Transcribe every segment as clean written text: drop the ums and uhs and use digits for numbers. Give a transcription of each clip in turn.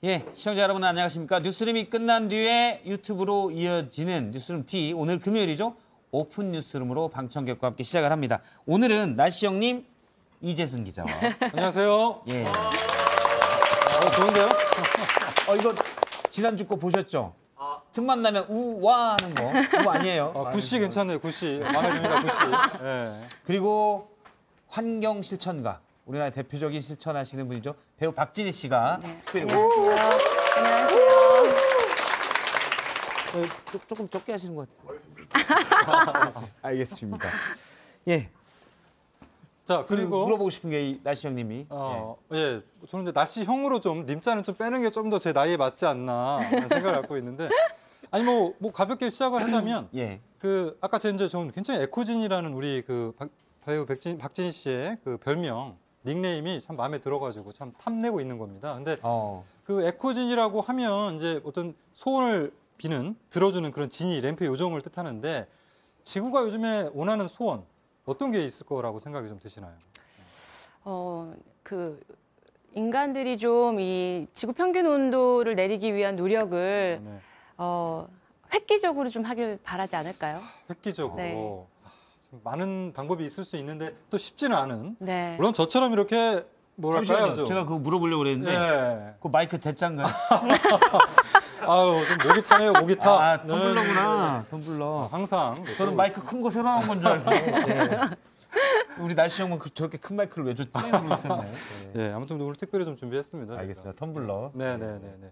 예, 시청자 여러분 안녕하십니까. 뉴스룸이 끝난 뒤에 유튜브로 이어지는 뉴스룸 T, 오늘 금요일이죠. 오픈 뉴스룸으로 방청객과 함께 시작을 합니다. 오늘은 날씨 형님, 이재승 기자와 안녕하세요. 예. 좋은데요? 이거 지난주 거 보셨죠? 틈만 나면 우와 하는 거. 그거 아니에요. 구씨 괜찮네요. 구씨. 마음에 듭니다. 구씨. 네. 그리고 환경 실천가. 우리나라의 대표적인 실천하시는 분이죠. 배우 박진희 씨가 특별히 오셨습니다. 안녕하세요. 조금 적게 하시는 것 같아요. 알겠습니다. 예. 자, 그리고 물어보고 싶은 게 이 날씨 형님이. 예. 저는 이제 날씨 형으로 좀 님자는 좀 빼는 게 좀 더 제 나이에 맞지 않나 생각을 갖고 있는데, 아니 뭐 가볍게 시작을 하자면 예. 그 아까 저는 굉장히 에코진이라는 우리 그 배우 박진희 씨의 그 별명 닉네임이 참 마음에 들어가지고 참 탐내고 있는 겁니다. 근데 그 에코진이라고 하면 이제 어떤 소원을 비는 들어주는 그런 진이 램프의 요정을 뜻하는데, 지구가 요즘에 원하는 소원 어떤 게 있을 거라고 생각이 좀 드시나요? 그 인간들이 좀 이 지구 평균 온도를 내리기 위한 노력을 획기적으로 좀 하길 바라지 않을까요? 획기적으로. 네. 많은 방법이 있을 수 있는데 또 쉽지는 않은. 네. 물론 저처럼 이렇게 뭐랄까요? 잠시만요. 제가 그거 물어보려고 그랬는데 네. 그 마이크 대짠가요? 아유, 좀 목이 타네요. 목이 타. 텀블러구나. 텀블러. 항상. 저는 마이크 큰 거 새로 나온 건 줄 알고. 예. 우리 날씨 형은 저렇게 큰 마이크를 왜 줬지? 그러고 있었나요? 네, 아무튼 오늘 특별히 좀 준비했습니다. 알겠습니다. 텀블러. 네네네.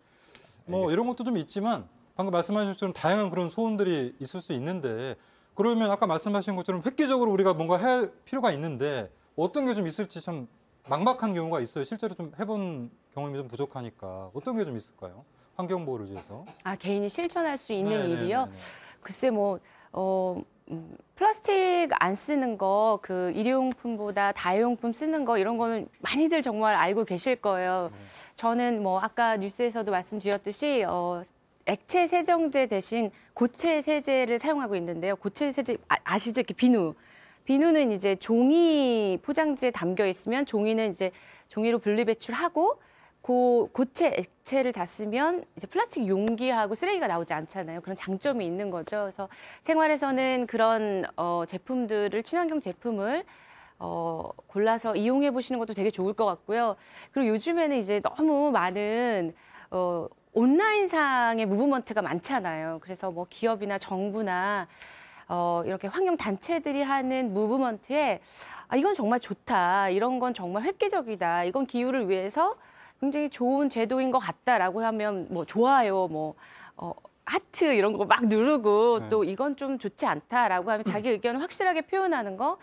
뭐 이런 것도 좀 있지만 방금 말씀하신 것처럼 다양한 그런 소원들이 있을 수 있는데, 그러면 아까 말씀하신 것처럼 획기적으로 우리가 뭔가 할 필요가 있는데 어떤 게 좀 있을지 참 막막한 경우가 있어요. 실제로 좀 해본 경험이 좀 부족하니까 어떤 게 좀 있을까요? 환경 보호를 위해서. 개인이 실천할 수 있는 네네네네. 일이요? 글쎄 플라스틱 안 쓰는 거, 그 일회용품보다 다회용품 쓰는 거, 이런 거는 많이들 정말 알고 계실 거예요. 저는 아까 뉴스에서도 말씀드렸듯이 액체 세정제 대신 고체 세제를 사용하고 있는데요. 고체 세제 아시죠? 이렇게 비누는 이제 종이 포장지에 담겨 있으면 종이는 이제 종이로 분리 배출하고, 고체 액체를 다 쓰면 이제 플라스틱 용기하고 쓰레기가 나오지 않잖아요. 그런 장점이 있는 거죠. 그래서 생활에서는 그런 제품들을, 친환경 제품을 골라서 이용해 보시는 것도 되게 좋을 것 같고요. 그리고 요즘에는 이제 너무 많은 온라인상의 무브먼트가 많잖아요. 그래서 기업이나 정부나 이렇게 환경 단체들이 하는 무브먼트에 이건 정말 좋다, 이런 건 정말 획기적이다, 이건 기후를 위해서 굉장히 좋은 제도인 것 같다라고 하면 좋아요, 하트 이런 거 막 누르고, 또 이건 좀 좋지 않다라고 하면 자기 의견을 확실하게 표현하는 거,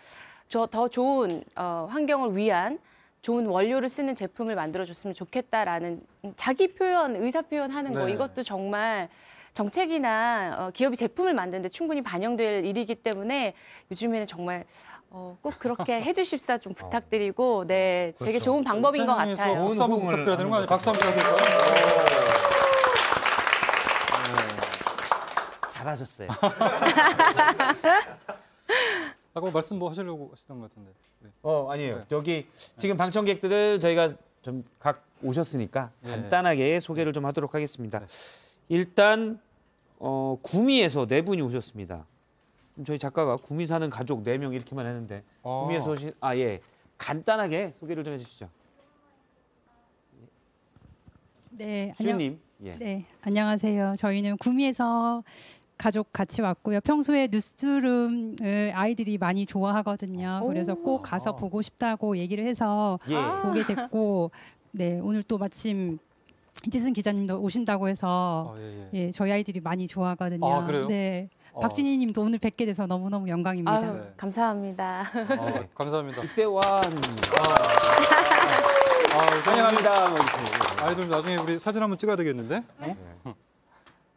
더 좋은 환경을 위한 좋은 원료를 쓰는 제품을 만들어줬으면 좋겠다라는 자기 표현, 의사 표현하는 거, 이것도 정말 정책이나 기업이 제품을 만드는데 충분히 반영될 일이기 때문에 요즘에는 정말 꼭 그렇게 해주십사 좀 부탁드리고, 네, 되게 그렇죠. 좋은 방법인 것 같아요. 박수 한번 부탁드려야 되는 거 아니에요? 박수 한번 부탁드릴까요? 잘하셨어요. 아까 말씀 하시려고 하시던 것 같은데. 네. 아니에요. 여기 지금 방청객들을 저희가 좀 각 오셨으니까 간단하게 소개를 좀 하도록 하겠습니다. 일단 구미에서 4분이 오셨습니다. 저희 작가가 구미 사는 가족 4명 이렇게만 했는데, 구미에서 오신 간단하게 소개를 좀 해주시죠. 네, 슈님. 네, 안녕하세요. 저희는 구미에서 가족 같이 왔고요. 평소에 뉴스룸을 아이들이 많이 좋아하거든요. 그래서 꼭 가서 보고 싶다고 얘기를 해서 오게 됐고, 네, 오늘 또 마침 이재승 기자님도 오신다고 해서 저희 아이들이 많이 좋아하거든요. 그래요? 네. 박진희 님도 오늘 뵙게 돼서 너무너무 영광입니다. 감사합니다. 감사합니다. 이때와 환영합니다. 아이들 나중에 우리 사진 한번 찍어야 되겠는데?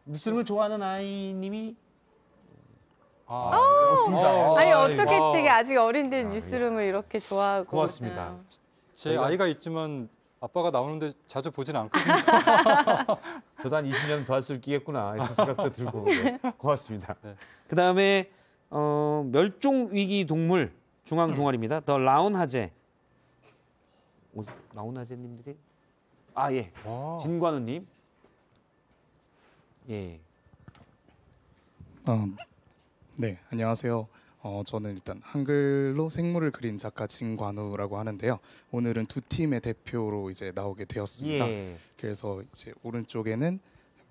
뉴스룸을 좋아하는 아이님이 아니 어떻게 되게 아직 어린데 뉴스룸을 이렇게 좋아하고. 고맙습니다. 제 아이가 있지만 아빠가 나오는데 자주 보진 않거든요. 저도 한 20년 더 할 수 있겠구나 이런 생각도 들고. 고맙습니다. 그다음에 멸종 위기 동물 중앙 동아리입니다. 더 라운하제. 라운하제님들이 아, 예. 와. 진관우님. 예. 네, 안녕하세요. 저는 일단 한글로 생물을 그린 작가 진관우라고 하는데요. 오늘은 두 팀의 대표로 이제 나오게 되었습니다. 예. 그래서 이제 오른쪽에는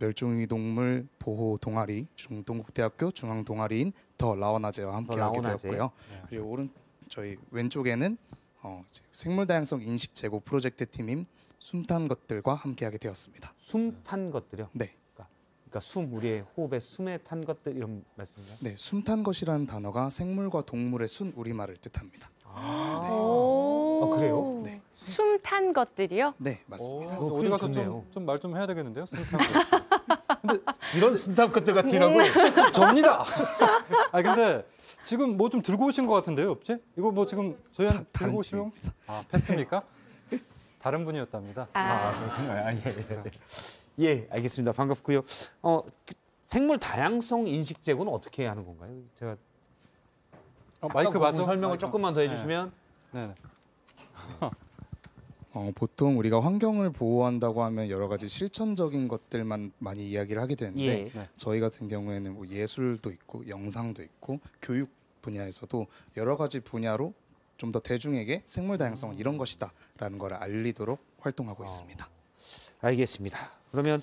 멸종위 동물 보호 동아리 중동국대학교 중앙 동아리인 더 라오나제와 함께 하게 라오나제. 되었고요. 네. 그리고 저희 왼쪽에는 이제 생물 다양성 인식 제고 프로젝트 팀인 숨탄 것들과 함께하게 되었습니다. 숨 탄 것들이요. 네. 그러니까 숨 우리의 호흡에 숨에 탄 것들 이런 말씀인가요? 네, 숨탄 것이라는 단어가 생물과 동물의 순 우리말을 뜻합니다. 아. 오. 그래요? 네. 숨 탄 것들이요? 네, 맞습니다. 오, 어디 가서 좀 말 좀 해야 되겠는데요? 숨탄 것. 이런 숨탄 것들 같으라고. 접니다. 아 근데 지금 뭐 좀 들고 오신 것 같은데요, 없지? 이거 뭐 지금 저희한테 다른 들고 오시면 패스입니까? 다른 분이었답니다. 아, 예. 예, 알겠습니다. 반갑고요. 생물 다양성 인식 제고는 어떻게 하는 건가요? 제가 마이크 아까 그 맞죠? 설명을 마이크. 조금만 더 해주시면. 네. 보통 우리가 환경을 보호한다고 하면 여러 가지 실천적인 것들만 많이 이야기를 하게 되는데 예. 네. 저희 같은 경우에는 뭐 예술도 있고 영상도 있고 교육 분야에서도 여러 가지 분야로 좀 더 대중에게 생물 다양성은 이런 것이다라는 걸 알리도록 활동하고 있습니다. 알겠습니다. 그러면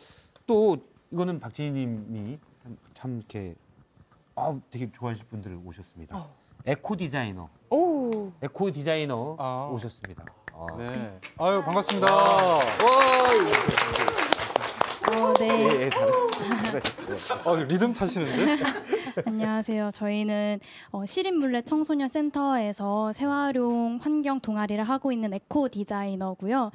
또 이거는 박진희님이 참 이렇게 되게 좋아하실 분들 오셨습니다. 에코 디자이너. 오. 에코 디자이너 아. 오셨습니다. 네. 아유 반갑습니다. 네. 예, 잘하셨어요. 리듬 타시는데? 안녕하세요. 저희는 시립물레 청소년 센터에서 재활용 환경 동아리를 하고 있는 에코 디자이너고요.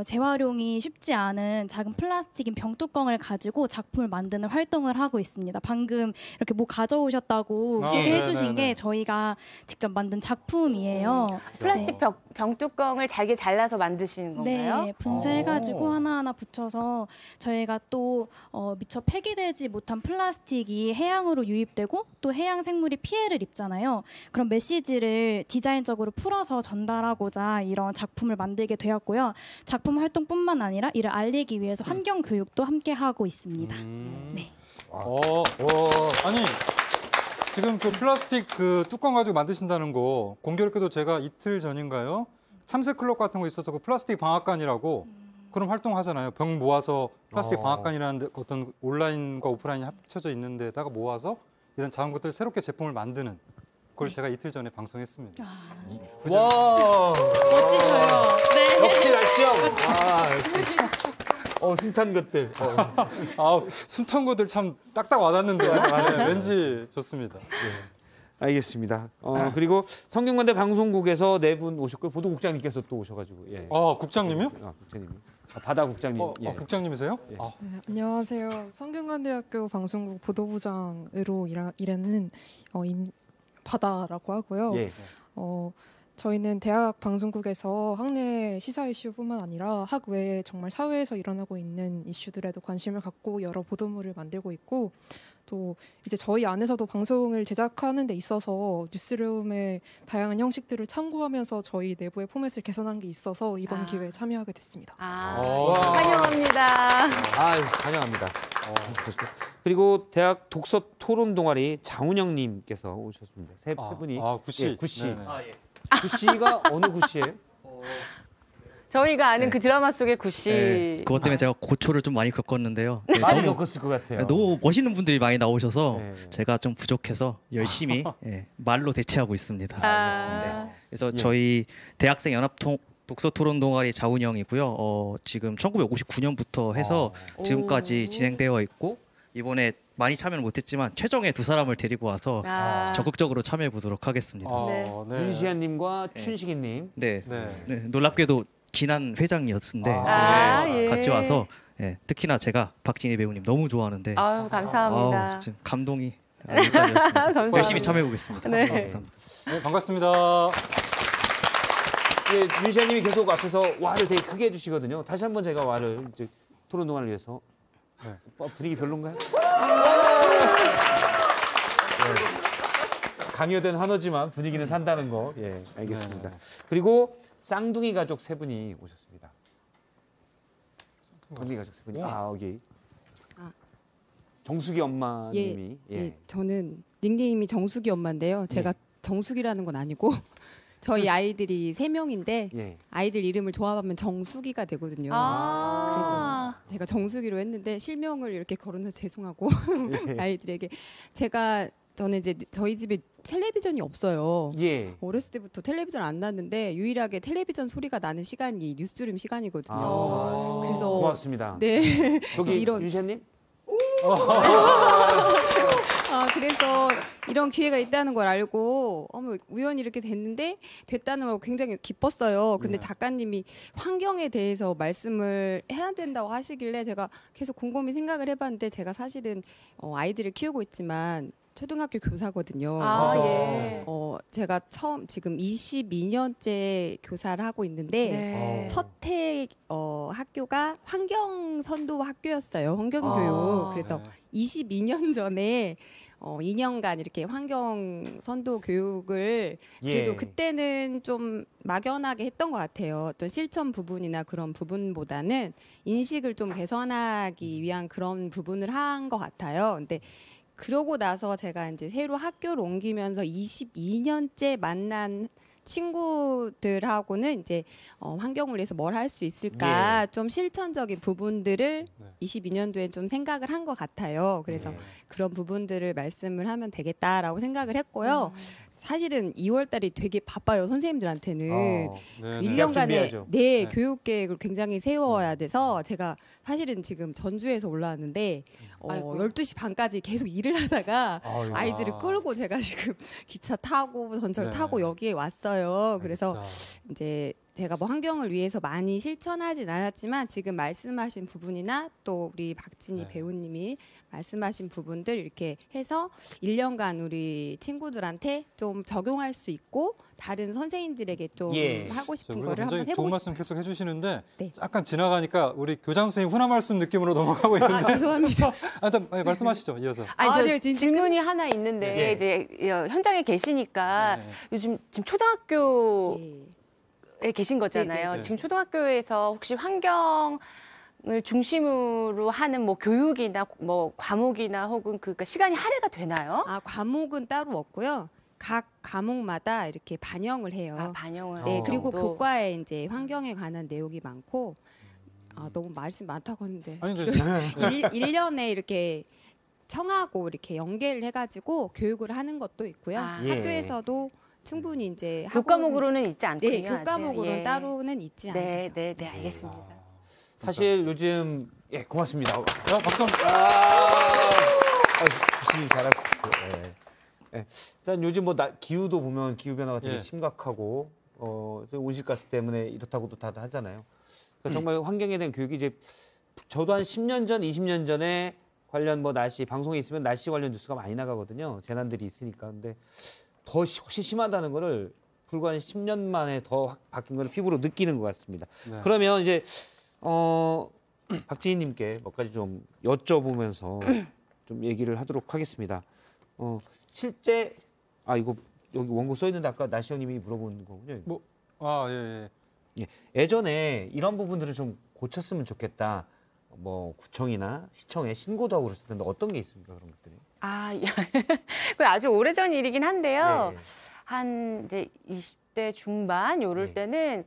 재활용이 쉽지 않은 작은 플라스틱인 병뚜껑을 가지고 작품을 만드는 활동을 하고 있습니다. 방금 이렇게 뭐 가져오셨다고 소개해 주신 게 저희가 직접 만든 작품이에요. 플라스틱 병뚜껑을 잘게 잘라서 만드시는 건가요? 네, 분쇄해가지고 하나하나 붙여서 저희가 또 미처 폐기되지 못한 플라스틱이 해양으로 유입되고 또 해양 생물이 피해를 입잖아요. 그런 메시지를 디자인적으로 풀어서 전달하고자 이런 작품을 만들게 되었고요. 작품 활동뿐만 아니라 이를 알리기 위해서 환경 교육도 함께 하고 있습니다. 네. 아니 지금 그 플라스틱 그 뚜껑 가지고 만드신다는 거 공교롭게도 제가 이틀 전인가요? 참새 클럽 같은 거 있어서 그 플라스틱 방앗간이라고 그런 활동하잖아요. 병 모아서 플라스틱 방앗간이라는 어떤 온라인과 오프라인이 합쳐져 있는 데다가 모아서 이런 작은 것들 새롭게 제품을 만드는 그걸 제가 이틀 전에 방송했습니다. 와, 멋지셔요. 네. 역시 날씨형. 역시. 숨탄 것들. 숨탄 것들 참 딱딱 와닿는데요. 네, 왠지 좋습니다. 알겠습니다. 그리고 성균관대 방송국에서 네 분 오셨고 보도국장님께서 또 오셔가지고. 예. 국장님이요? 국장님. 바다 국장님. 예. 국장님이세요? 예. 네, 안녕하세요. 성균관대학교 방송국 보도부장으로 일하는 임바다라고 하고요. 예. 저희는 대학 방송국에서 학내 시사 이슈뿐만 아니라 학외에 정말 사회에서 일어나고 있는 이슈들에도 관심을 갖고 여러 보도물을 만들고 있고 또 이제 저희 안에서도 방송을 제작하는 데 있어서 뉴스룸의 다양한 형식들을 참고하면서 저희 내부의 포맷을 개선한 게 있어서 이번 기회에 참여하게 됐습니다. 환영합니다. 환영합니다. 그리고 대학 독서 토론 동아리 장운영님께서 오셨습니다. 세 분이. 구씨. 예, 구씨. 네네. 구씨가 어느 구씨예요? 저희가 아는 그 드라마 속의 구씨. 네, 그것 때문에 제가 고초를 좀 많이 겪었는데요. 네, 많이 겪었을 것 같아요. 너무 멋있는 분들이 많이 나오셔서 네. 제가 좀 부족해서 열심히 말로 대체하고 있습니다. 네. 그래서 예. 저희 대학생 연합 독서 토론 동아리 자운영이고요. 지금 1959년부터 해서 지금까지 진행되어 있고 이번에 많이 참여는 못했지만 최정예 두 사람을 데리고 와서 적극적으로 참여해 보도록 하겠습니다. 윤시안님과 춘식이님. 네. 네. 놀랍게도 지난 회장이었는데 같이 와서 특히나 제가 박진희 배우님 너무 좋아하는데 감사합니다. 지금 감동이 감사합니다. 열심히 참여해 보겠습니다. 네. 감사합니다. 네, 반갑습니다. 예, 윤시안님이 계속 앞에서 와를 되게 크게 해주시거든요. 다시 한번 제가 와를 이제 토론 동아리를 위해서. 분위기 별론가요? 강요된 한어지만 분위기는 산다는 거. 예, 알겠습니다. 그리고 쌍둥이 가족 세 분이 오셨습니다. 언니가 적었군요. 여기. 아. 정숙이 엄마님이. 예, 저는 닉네임이 정숙이 엄마인데요. 제가 정숙이라는 건 아니고 저희 아이들이 3명인데 아이들 이름을 조합하면 정숙이가 되거든요. 그래서 제가 정숙이로 했는데 실명을 이렇게 거론해서 죄송하고 아이들에게 저는 이제 저희 집에 텔레비전이 없어요. 어렸을 때부터 텔레비전 안 났는데 유일하게 텔레비전 소리가 나는 시간이 뉴스룸 시간이거든요. 그래서 고맙습니다. 네. 여기 유시아님? 그래서 이런 기회가 있다는 걸 알고 우연히 이렇게 됐다는 걸 굉장히 기뻤어요. 근데 작가님이 환경에 대해서 말씀을 해야 된다고 하시길래 제가 계속 곰곰이 생각을 해봤는데 제가 사실은 아이들을 키우고 있지만 초등학교 교사거든요. 제가 지금 22년째 교사를 하고 있는데 첫 해 학교가 환경선도 학교였어요. 환경교육. 그래서 22년 전에 2년간 이렇게 환경선도 교육을 그래도 그때는 좀 막연하게 했던 것 같아요. 어떤 실천 부분이나 그런 부분보다는 인식을 좀 개선하기 위한 그런 부분을 한 것 같아요. 근데 그러고 나서 제가 이제 새로 학교를 옮기면서 22년째 만난 친구들하고는 이제 환경을 위해서 뭘 할 수 있을까 좀 실천적인 부분들을 22년도에 좀 생각을 한 것 같아요. 그래서 그런 부분들을 말씀을 하면 되겠다라고 생각을 했고요. 사실은 2월달이 되게 바빠요. 선생님들한테는 1년간의 교육 계획을 굉장히 세워야 돼서 제가 사실은 지금 전주에서 올라왔는데 12시 반까지 계속 일을 하다가 아이들을 끌고 제가 지금 기차 타고 전철 타고 여기에 왔어요. 그래서 이제 제가 뭐 환경을 위해서 많이 실천하진 않았지만 지금 말씀하신 부분이나 또 우리 박진희 배우님이 말씀하신 부분들 이렇게 해서 1년간 우리 친구들한테 좀 적용할 수 있고 다른 선생님들에게 좀 하고 싶은 거를 한번 해보고 좋은 말씀 계속 해주시는데 약간 지나가니까 우리 교장 선생님 훈화 말씀 느낌으로 넘어가고 있는데 죄송합니다. 일단 말씀하시죠. 이어서. 질문이 하나 있는데 이제 현장에 계시니까 요즘 지금 초등학교에 계신 거잖아요. 지금 초등학교에서 혹시 환경을 중심으로 하는 뭐 교육이나 뭐 과목이나 혹은 그러니까 시간이 할애가 되나요? 과목은 따로 없고요. 각 과목마다 이렇게 반영을 해요. 반영을. 그리고 교과에 이제 환경에 관한 내용이 많고 너무 말씀 많다고 했는데 1년에 이렇게 청하고 이렇게 연계를 해가지고 교육을 하는 것도 있고요. 학교에서도 충분히 이제 교과목으로는 있지 않군요. 네, 교과목으로는 따로는 있지 않아요. 네, 알겠습니다. 사실 요즘 고맙습니다. 박수. 잘하고 있어요. 일단 요즘 뭐 기후도 보면 기후 변화가 되게 심각하고 온실가스 때문에 이렇다고도 다들 하잖아요. 그러니까 정말 환경에 대한 교육이 이제 저도 한 10년 전, 20년 전에 관련 뭐 날씨 방송에 있으면 날씨 관련 뉴스가 많이 나가거든요. 재난들이 있으니까. 근데 더 훨씬 심하다는 거를 불과 한 10년 만에 더 바뀐 거를 피부로 느끼는 것 같습니다. 그러면 이제 박지희님께 몇 가지 좀 여쭤보면서 좀 얘기를 하도록 하겠습니다. 실제 이거 여기 원고 써 있는데 아까 나시 형님이 물어본 거군요. 예전에 이런 부분들을 좀 고쳤으면 좋겠다. 뭐 구청이나 시청에 신고도 하고 그랬을 텐데 어떤 게 있습니까 그런 것들이? 그 아주 오래전 일이긴 한데요. 한 이제 20대 중반 요럴 때는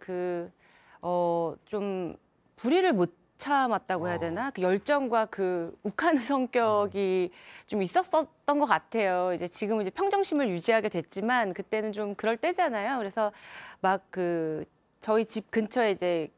좀 불의를 못 참았다고 해야 되나? 그 열정과 그 욱하는 성격이 좀 있었던 것 같아요. 이제 지금은 이제 평정심을 유지하게 됐지만 그때는 좀 그럴 때잖아요. 그래서 막 저희 집 근처에 이제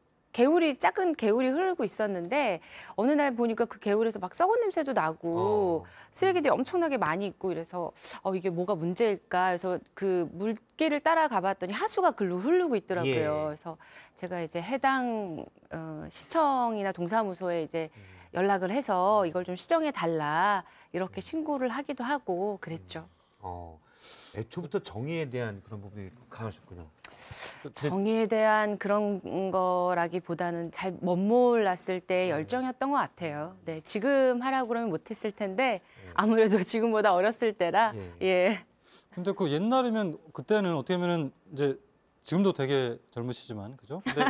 작은 개울이 흐르고 있었는데 어느 날 보니까 그 개울에서 막 썩은 냄새도 나고 쓰레기들이 엄청나게 많이 있고 이래서 이게 뭐가 문제일까 해서 그 물길을 따라가 봤더니 하수가 글로 흐르고 있더라고요. 그래서 제가 이제 해당 시청이나 동사무소에 이제 연락을 해서 이걸 좀 시정해 달라 이렇게 신고를 하기도 하고 그랬죠. 애초부터 정의에 대한 그런 부분이 강하셨군요. 정의에 대한 그런 거라기보다는 잘 멋몰랐을 때 열정이었던 것 같아요. 네, 지금 하라고 그러면 못했을 텐데 아무래도 지금보다 어렸을 때라. 근데 그 옛날이면 그때는 어떻게 보면은 이제 지금도 되게 젊으시지만 그죠? 근데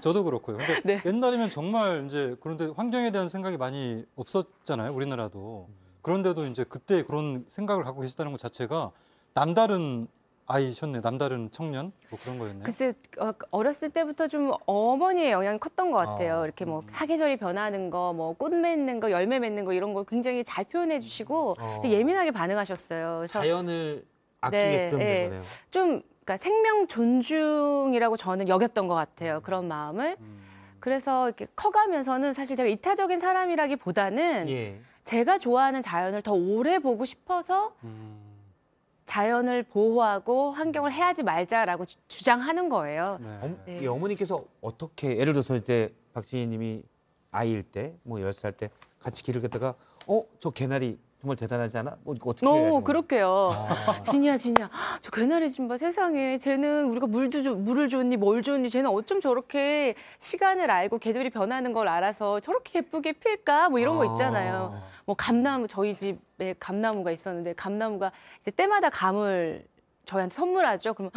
저도 그렇고요. 근데 네. 옛날이면 정말 이제 그런데 환경에 대한 생각이 많이 없었잖아요. 우리나라도. 그런데도 이제 그때 그런 생각을 갖고 계시다는 것 자체가 남다른 아이셨네요. 남다른 청년 뭐 그런 거였네요. 글쎄 어렸을 때부터 좀 어머니의 영향이 컸던 것 같아요. 이렇게 뭐 사계절이 변하는 거, 뭐 꽃 맺는 거, 열매 맺는 거 이런 걸 굉장히 잘 표현해 주시고 되게 예민하게 반응하셨어요. 그래서 자연을 아끼게끔 된 거네요. 좀 그러니까 생명 존중이라고 저는 여겼던 것 같아요. 그런 마음을. 그래서 이렇게 커가면서는 사실 제가 이타적인 사람이라기보다는 예. 제가 좋아하는 자연을 더 오래 보고 싶어서 자연을 보호하고 환경을 해하지 말자라고 주장하는 거예요. 네. 이 어머니께서 어떻게 예를 들어서 이제 박진희님이 아이일 때, 뭐 10살 때 같이 길을 걷다가 저 개나리 정말 대단하지 않아? 뭐 어떻게 해야 그렇게요. 진이야, 저 개나리 좀 봐. 세상에 쟤는 우리가 물을 줬니 뭘 줬니 쟤는 어쩜 저렇게 시간을 알고 계절이 변하는 걸 알아서 저렇게 예쁘게 필까? 뭐 이런 거 있잖아요. 뭐 감나무 저희 집에 감나무가 있었는데 감나무가 이제 때마다 감을 저희한테 선물하죠. 그러면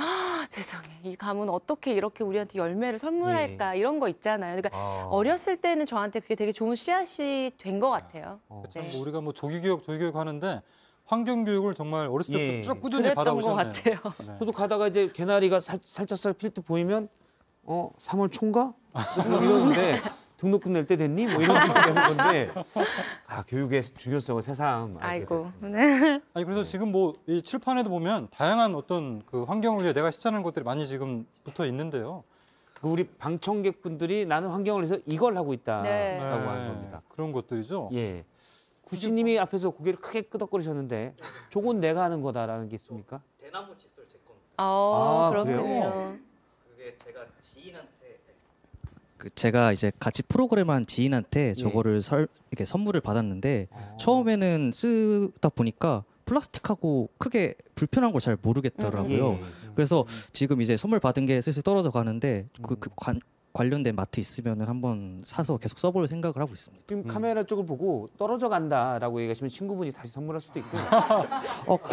세상에 이 감은 어떻게 이렇게 우리한테 열매를 선물할까 이런 거 있잖아요. 그러니까 어렸을 때는 저한테 그게 되게 좋은 씨앗이 된 것 같아요. 참 뭐 우리가 뭐 조기교육 하는데 환경 교육을 정말 어렸을 때부터 쭉 꾸준히 그랬던 것 받아오셨네요. 같아요. 네. 저도 가다가 이제 개나리가 살짝 필 때 보이면 3월 초인가? 이러는데 등록금 낼 때 됐니? 뭐 이런 거 되는 건데 교육의 중요성을 새삼 알게 아이고. 됐습니다. 네. 아니 그래서 지금 뭐 이 칠판에도 보면 다양한 어떤 그 환경을 위해 내가 실천하는 것들이 많이 지금 붙어 있는데요. 우리 방청객분들이 나는 환경을 위해서 이걸 하고 있다라고 네. 하는 겁니다. 그런 것들이죠. 예. 구씨님이 앞에서 고개를 크게 끄덕거리셨는데 저건 내가 하는 거다라는 게 있습니까? 대나무 칫솔 제 겁니다. 그렇군요. 그래요? 그게 제가 지인한테 제가 이제 같이 프로그램한 지인한테 저거를 이렇게 선물을 받았는데 처음에는 쓰다 보니까 플라스틱하고 크게 불편한 걸 잘 모르겠더라고요. 예. 그래서 지금 이제 선물 받은 게 슬슬 떨어져 가는데 관련된 마트 있으면은 한번 사서 계속 써볼 생각을 하고 있습니다. 지금 카메라 쪽을 보고 떨어져 간다라고 얘기하시면 친구분이 다시 선물할 수도 있고.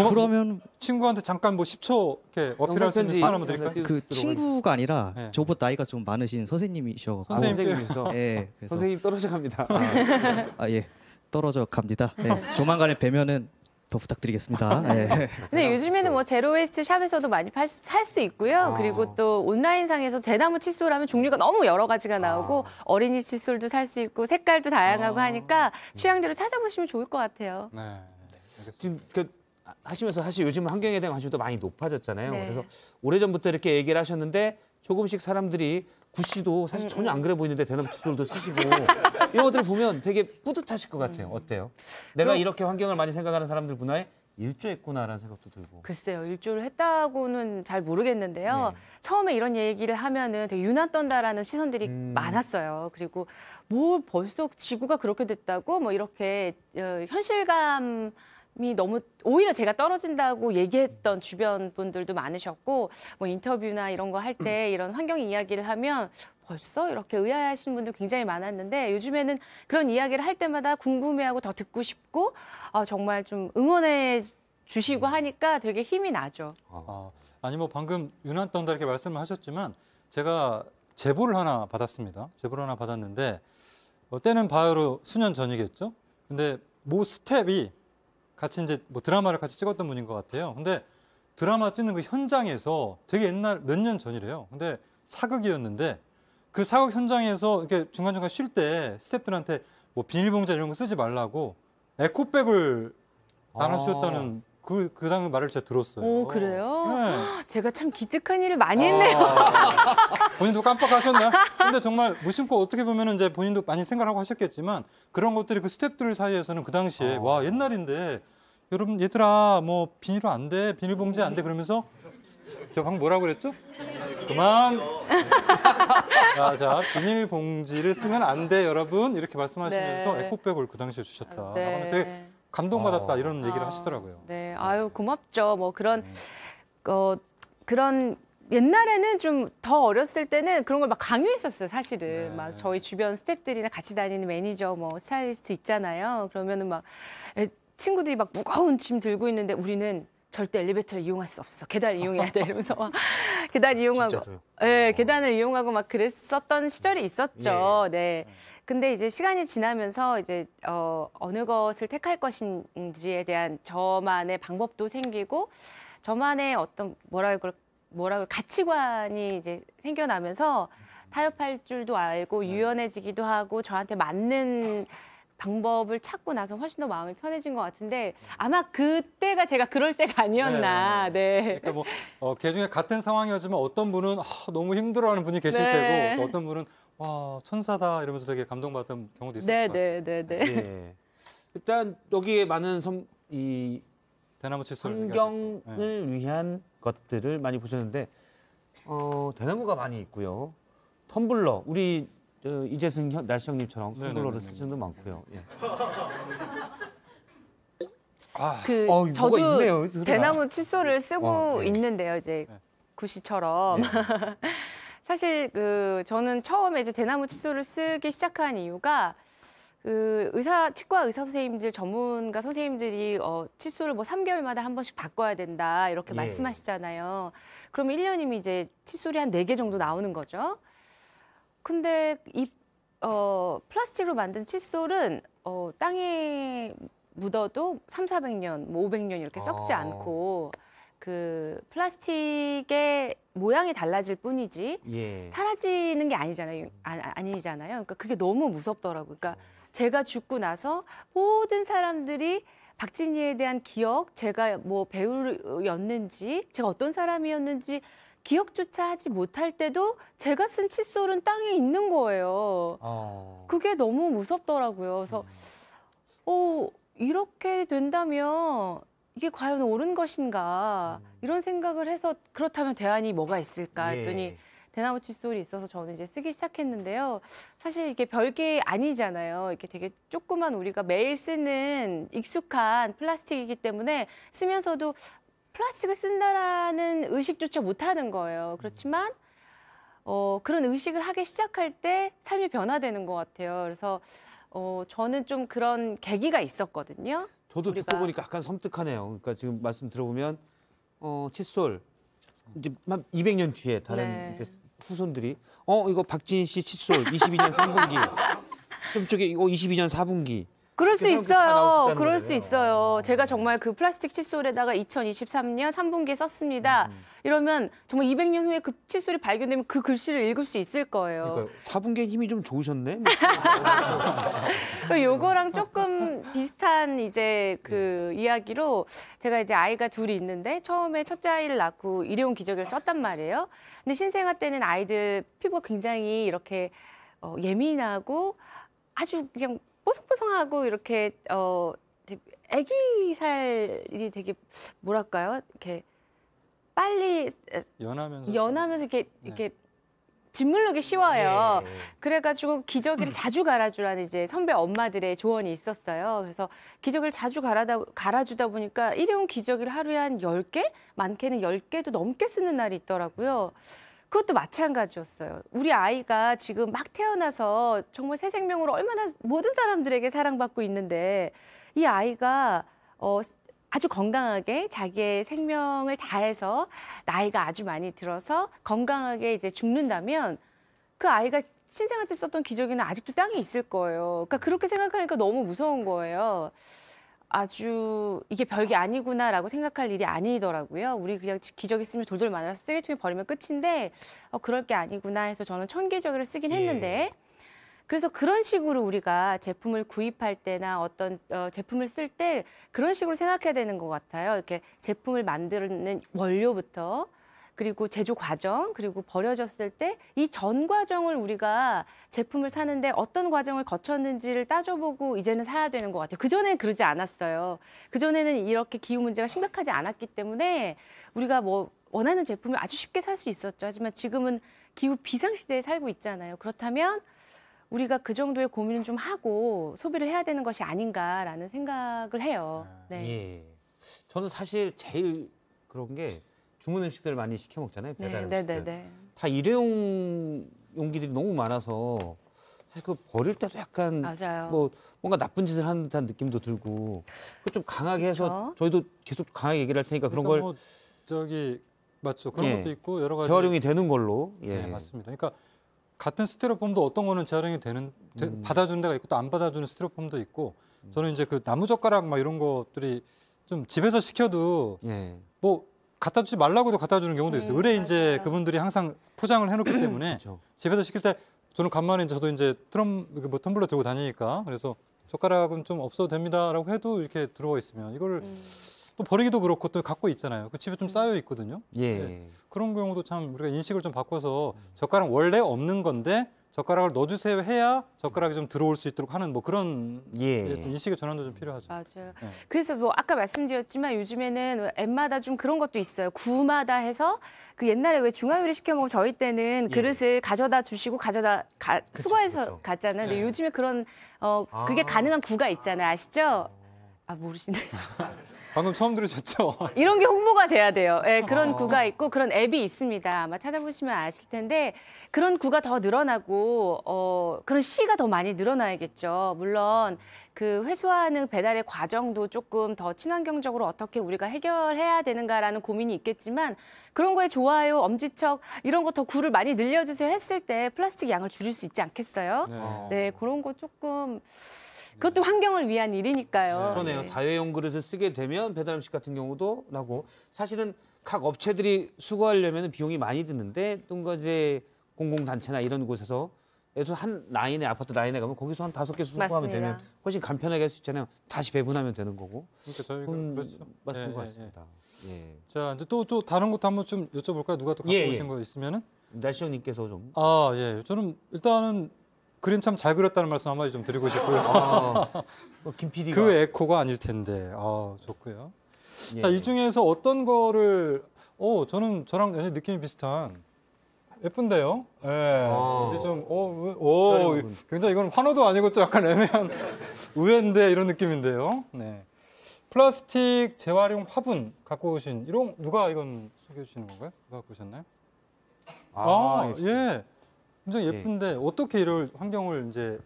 그러면 친구한테 잠깐 뭐 10초 이렇게 어필할 수 있는 사연 한번 드릴까요? 그 친구가 아니라 네. 저보다 나이가 좀 많으신 선생님이셔가지고 선생님께서 네, 그래서 선생님 떨어져 갑니다. 예 떨어져 갑니다. 네, 조만간에 뵈면은 더 부탁드리겠습니다. 네. 근데 요즘에는 뭐 제로웨이스트 샵에서도 많이 살 수 있고요. 그리고 또 온라인상에서 대나무 칫솔 하면 종류가 너무 여러 가지가 나오고 어린이 칫솔도 살 수 있고 색깔도 다양하고 하니까 취향대로 찾아보시면 좋을 것 같아요. 네. 알겠습니다. 지금 하시면서 사실 요즘 환경에 대한 관심도 많이 높아졌잖아요. 네. 그래서 오래전부터 이렇게 얘기를 하셨는데 조금씩 사람들이 구씨도 사실 전혀 안 그래 보이는데 대나무 칫솔도 쓰시고 이런 것들을 보면 되게 뿌듯하실 것 같아요. 어때요? 내가 이렇게 환경을 많이 생각하는 사람들 문화에 일조했구나라는 생각도 들고. 글쎄요, 일조를 했다고는 잘 모르겠는데요. 네. 처음에 이런 얘기를 하면은 되게 유난 떤다라는 시선들이 많았어요. 그리고 뭐 벌써 지구가 그렇게 됐다고 뭐 이렇게 현실감이 너무 오히려 제가 떨어진다고 얘기했던 주변 분들도 많으셨고 뭐 인터뷰나 이런 거 할 때 이런 환경 이야기를 하면 벌써 이렇게 의아해하시는 분들 굉장히 많았는데 요즘에는 그런 이야기를 할 때마다 궁금해하고 더 듣고 싶고 정말 좀 응원해 주시고 하니까 되게 힘이 나죠. 아니 뭐 방금 유난 떤다 이렇게 말씀을 하셨지만 제가 제보를 하나 받았습니다. 제보를 하나 받았는데 때는 바야흐로 수년 전이겠죠. 근데 모 스텝이 같이 이제 뭐 드라마를 같이 찍었던 분인 것 같아요. 근데 드라마 찍는 그 현장에서 되게 옛날 몇 년 전이래요. 근데 사극이었는데 그 사극 현장에서 이렇게 중간중간 쉴 때 스태프들한테 뭐 비닐봉지 이런 거 쓰지 말라고 에코백을 나눠주셨다는 그 당의 말을 제가 들었어요. 오, 그래요? 네. 제가 참 기특한 일을 많이 했네요. 본인도 깜빡하셨나요? 근데 정말 무심코 어떻게 보면 이제 본인도 많이 생각하고 하셨겠지만 그런 것들이 그 스태프들 사이에서는 그 당시에 와 옛날인데 여러분 얘들아 뭐 비닐로 안 돼, 비닐봉지 안 돼 그러면서 저 방금 뭐라고 그랬죠? 그만. 자, 비닐봉지를 쓰면 안 돼 여러분 이렇게 말씀하시면서 네. 에코백을 그 당시에 주셨다. 네. 되게 감동받았다 이런 얘기를 하시더라고요. 네, 아유 고맙죠. 뭐 그런 그런 옛날에는 좀 더 어렸을 때는 그런 걸 막 강요했었어요. 사실은 막 저희 주변 스태프들이나 같이 다니는 매니저, 뭐 스타일리스트 있잖아요. 그러면은 막 친구들이 막 무거운 짐 들고 있는데 우리는 절대 엘리베이터를 이용할 수 없어. 계단을 이용해야 돼. 이러면서 막 계단 이용하고, 진짜로요? 네, 계단을 이용하고 막 그랬었던 시절이 있었죠. 네. 근데 이제 시간이 지나면서 이제 어느 것을 택할 것인지에 대한 저만의 방법도 생기고 저만의 어떤 뭐라고 가치관이 이제 생겨나면서 타협할 줄도 알고 유연해지기도 하고 저한테 맞는 방법을 찾고 나서 훨씬 더 마음이 편해진 것 같은데 아마 그때가 제가 그럴 때가 아니었나. 네. 그러니까 뭐 개중에 같은 상황이었지만 어떤 분은 너무 힘들어하는 분이 계실 네. 테고 또 어떤 분은 와 천사다 이러면서 되게 감동받던 경우도 있었을 것 같아요. 네. 일단 여기에 많은 대나무 칫솔 환경을 위한 것들을 많이 보셨는데 대나무가 많이 있고요. 텀블러 우리 이재승 날씨 형님처럼 텀블러를 쓰시는 분도 많고요. 예. 저도 있네요, 대나무 칫솔을 쓰고 있는데요, 이제 구씨처럼. 사실 저는 처음에 이제 대나무 칫솔을 쓰기 시작한 이유가 치과 의사 선생님들 전문가 선생님들이 칫솔을 뭐 3개월마다 한 번씩 바꿔야 된다 이렇게 말씀하시잖아요. 그러면 1년이면 이제 칫솔이 한 4개 정도 나오는 거죠. 근데 이 플라스틱으로 만든 칫솔은 땅에 묻어도 300~400년, 뭐 500년 이렇게 썩지 않고 그 플라스틱의 모양이 달라질 뿐이지 사라지는 게 아니잖아요. 그러니까 그게 너무 무섭더라고요. 그러니까 제가 죽고 나서 모든 사람들이 박진희에 대한 기억, 제가 뭐 배우였는지, 제가 어떤 사람이었는지 기억조차 하지 못할 때도 제가 쓴 칫솔은 땅에 있는 거예요. 그게 너무 무섭더라고요. 그래서 이렇게 된다면 이게 과연 옳은 것인가 이런 생각을 해서 그렇다면 대안이 뭐가 있을까 했더니 대나무 칫솔이 있어서 저는 이제 쓰기 시작했는데요. 사실 이게 별게 아니잖아요. 이게 되게 조그만 우리가 매일 쓰는 익숙한 플라스틱이기 때문에 쓰면서도 플라스틱을 쓴다라는 의식조차 못하는 거예요. 그렇지만 그런 의식을 하기 시작할 때 삶이 변화되는 것 같아요. 그래서 저는 좀 그런 계기가 있었거든요. 저도 듣고 보니까 약간 섬뜩하네요. 그러니까 지금 말씀 들어보면 칫솔 이제 200년 뒤에 다른 후손들이 이거 박진희 씨 칫솔 22년 3분기 좀 쪽에 이거 22년 4분기 그럴 수 있어요. 그럴 수 있어요. 제가 정말 그 플라스틱 칫솔에다가 2023년 3분기에 썼습니다. 이러면 정말 200년 후에 그 칫솔이 발견되면 그 글씨를 읽을 수 있을 거예요. 그러니까 4분기에 힘이 좀 좋으셨네. 요거랑 조금 비슷한 이제 그 이야기로 제가 이제 아이가 둘이 있는데 처음에 첫째 아이를 낳고 일회용 기저귀를 썼단 말이에요. 근데 신생아 때는 아이들 피부가 굉장히 이렇게 예민하고 아주 그냥 뽀송뽀송하고 이렇게 아기 살이 되게 뭐랄까요? 이렇게 빨리 연하면서 이렇게 짓무르기 쉬워요. 그래가지고 기저귀를 자주 갈아주라는 이제 선배 엄마들의 조언이 있었어요. 그래서 기저귀를 자주 갈아주다 보니까 일회용 기저귀를 하루에 한 10개? 많게는 10개도 넘게 쓰는 날이 있더라고요. 그것도 마찬가지였어요. 우리 아이가 지금 막 태어나서 정말 새 생명으로 얼마나 모든 사람들에게 사랑받고 있는데 이 아이가 아주 건강하게 자기의 생명을 다해서 나이가 아주 많이 들어서 건강하게 이제 죽는다면 그 아이가 신생아 때 썼던 기저귀는 아직도 땅에 있을 거예요. 그러니까 그렇게 생각하니까 너무 무서운 거예요. 아주 이게 별게 아니구나라고 생각할 일이 아니더라고요. 우리 그냥 기저귀 쓰면 돌돌 말아서 쓰레기통에 버리면 끝인데 그럴 게 아니구나 해서 저는 천기저귀를 쓰긴 했는데 그래서 그런 식으로 우리가 제품을 구입할 때나 어떤 제품을 쓸 때 그런 식으로 생각해야 되는 것 같아요. 이렇게 제품을 만드는 원료부터 그리고 제조 과정, 그리고 버려졌을 때 이 전 과정을 우리가 제품을 사는데 어떤 과정을 거쳤는지를 따져보고 이제는 사야 되는 것 같아요. 그전에는 그러지 않았어요. 그전에는 이렇게 기후 문제가 심각하지 않았기 때문에 우리가 뭐 원하는 제품을 아주 쉽게 살 수 있었죠. 하지만 지금은 기후 비상시대에 살고 있잖아요. 그렇다면 우리가 그 정도의 고민은 좀 하고 소비를 해야 되는 것이 아닌가라는 생각을 해요. 네. 저는 사실 제일 그런 게 주문 음식들을 많이 시켜 먹잖아요. 배달 음식들. 다 일회용 용기들이 너무 많아서 사실 그 버릴 때도 약간 맞아요. 뭐 뭔가 나쁜 짓을 하는 듯한 느낌도 들고 좀 강하게 해서 그렇죠. 저희도 계속 강하게 얘기를 할 테니까 그런 그러니까 걸 뭐 저기 맞죠. 그런 예. 것도 있고 여러 가지 재활용이 되는 걸로. 예. 네, 맞습니다. 그러니까 같은 스티로폼도 어떤 거는 재활용이 되는 받아주는 데가 있고 또 안 받아주는 스티로폼도 있고 저는 이제 그 나무 젓가락 막 이런 것들이 좀 집에서 시켜도 예. 뭐 갖다 주지 말라고도 갖다 주는 경우도 있어요. 의뢰 이제 맞아요. 그분들이 항상 포장을 해놓기 때문에 그렇죠. 집에서 시킬 때 저는 간만에 저도 이제 뭐 텀블러 들고 다니니까 그래서 젓가락은 좀 없어도 됩니다라고 해도 이렇게 들어와 있으면 이거를 또 버리기도 그렇고 또 갖고 있잖아요. 그 집에 좀 쌓여 있거든요. 예. 네. 그런 경우도 참 우리가 인식을 좀 바꿔서 젓가락 원래 없는 건데 젓가락을 넣어주세요 해야 젓가락이 좀 들어올 수 있도록 하는 뭐 그런 예. 인식의 전환도 좀 필요하죠. 맞아요. 네. 그래서 뭐 아까 말씀드렸지만 요즘에는 앱마다 좀 그런 것도 있어요. 구마다 해서 그 옛날에 왜 중화요리 시켜 먹으면 저희 때는 그릇을 가져다 주시고 수거해서 그쵸. 갔잖아요. 근데 네. 요즘에 그런 그게 가능한 구가 있잖아요. 아시죠? 아 모르시네요. 방금 처음 들으셨죠? 이런 게 홍보가 돼야 돼요. 예, 그런 구가 있고 그런 앱이 있습니다. 아마 찾아보시면 아실 텐데 그런 구가 더 늘어나고 그런 시가 더 많이 늘어나야겠죠. 물론 그 회수하는 배달의 과정도 조금 더 친환경적으로 어떻게 우리가 해결해야 되는가라는 고민이 있겠지만 그런 거에 좋아요, 엄지척 이런 거 더 구를 많이 늘려주세요 했을 때 플라스틱 양을 줄일 수 있지 않겠어요? 네, 그런 거 조금 그것도 환경을 위한 일이니까요. 그러네요. 네. 다회용 그릇을 쓰게 되면 배달 음식 같은 경우도 나고 사실은 각 업체들이 수거하려면 비용이 많이 드는데 뚱거제 공공단체나 이런 곳에서 예를 한 라인에 아파트 라인에 가면 거기서 한 5개 수거하면 맞습니다. 되면 훨씬 간편하게 할 수 있잖아요. 다시 배분하면 되는 거고. 그러니까 저희가 그렇죠. 맞는 예, 것 예, 같습니다. 예. 자 이제 또 다른 것도 한번 좀 여쭤볼까요? 누가 또 갖고 예, 오신 예. 거 있으면은? 날씨형님께서 좀. 아 예, 저는 일단은 그림 참 잘 그렸다는 말씀 한마디 좀 드리고 싶고요. 김 PD가. 그 에코가 아닐 텐데, 좋고요. 예. 자, 이 중에서 어떤 거를, 저는 저랑 굉장히 느낌이 비슷한 예쁜데요. 예. 이제 좀, 굉장히 이건 환호도 아니고 좀 약간 애매한 우회인데 이런 느낌인데요. 네. 플라스틱 재활용 화분 갖고 오신 누가 이건 소개해 주시는 건가요? 누가 갖고 오셨나요? 예. 굉장히 예쁜데 어떻게 이럴 환경을 이제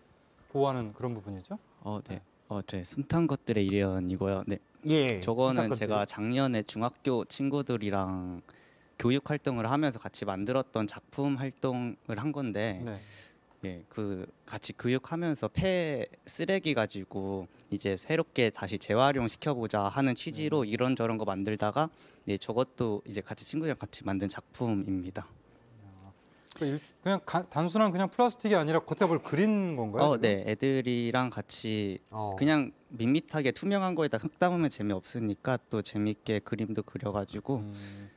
보호하는 그런 부분이죠? 네. 제 숨탄 것들의 일련이고요. 네. 예. 저거는 제가 작년에 중학교 친구들이랑 교육 활동을 하면서 같이 만들었던 작품 활동을 한 건데, 네. 예, 그 같이 교육하면서 폐 쓰레기 가지고 이제 새롭게 다시 재활용 시켜보자 하는 취지로 이런저런 거 만들다가, 예, 저것도 이제 같이 친구들이랑 같이 만든 작품입니다. 그냥 단순한 그냥 플라스틱이 아니라 겉에 뭘 그린 건가요? 네, 애들이랑 같이 그냥 밋밋하게 투명한 거에다 흙 담으면 재미없으니까 또 재밌게 그림도 그려가지고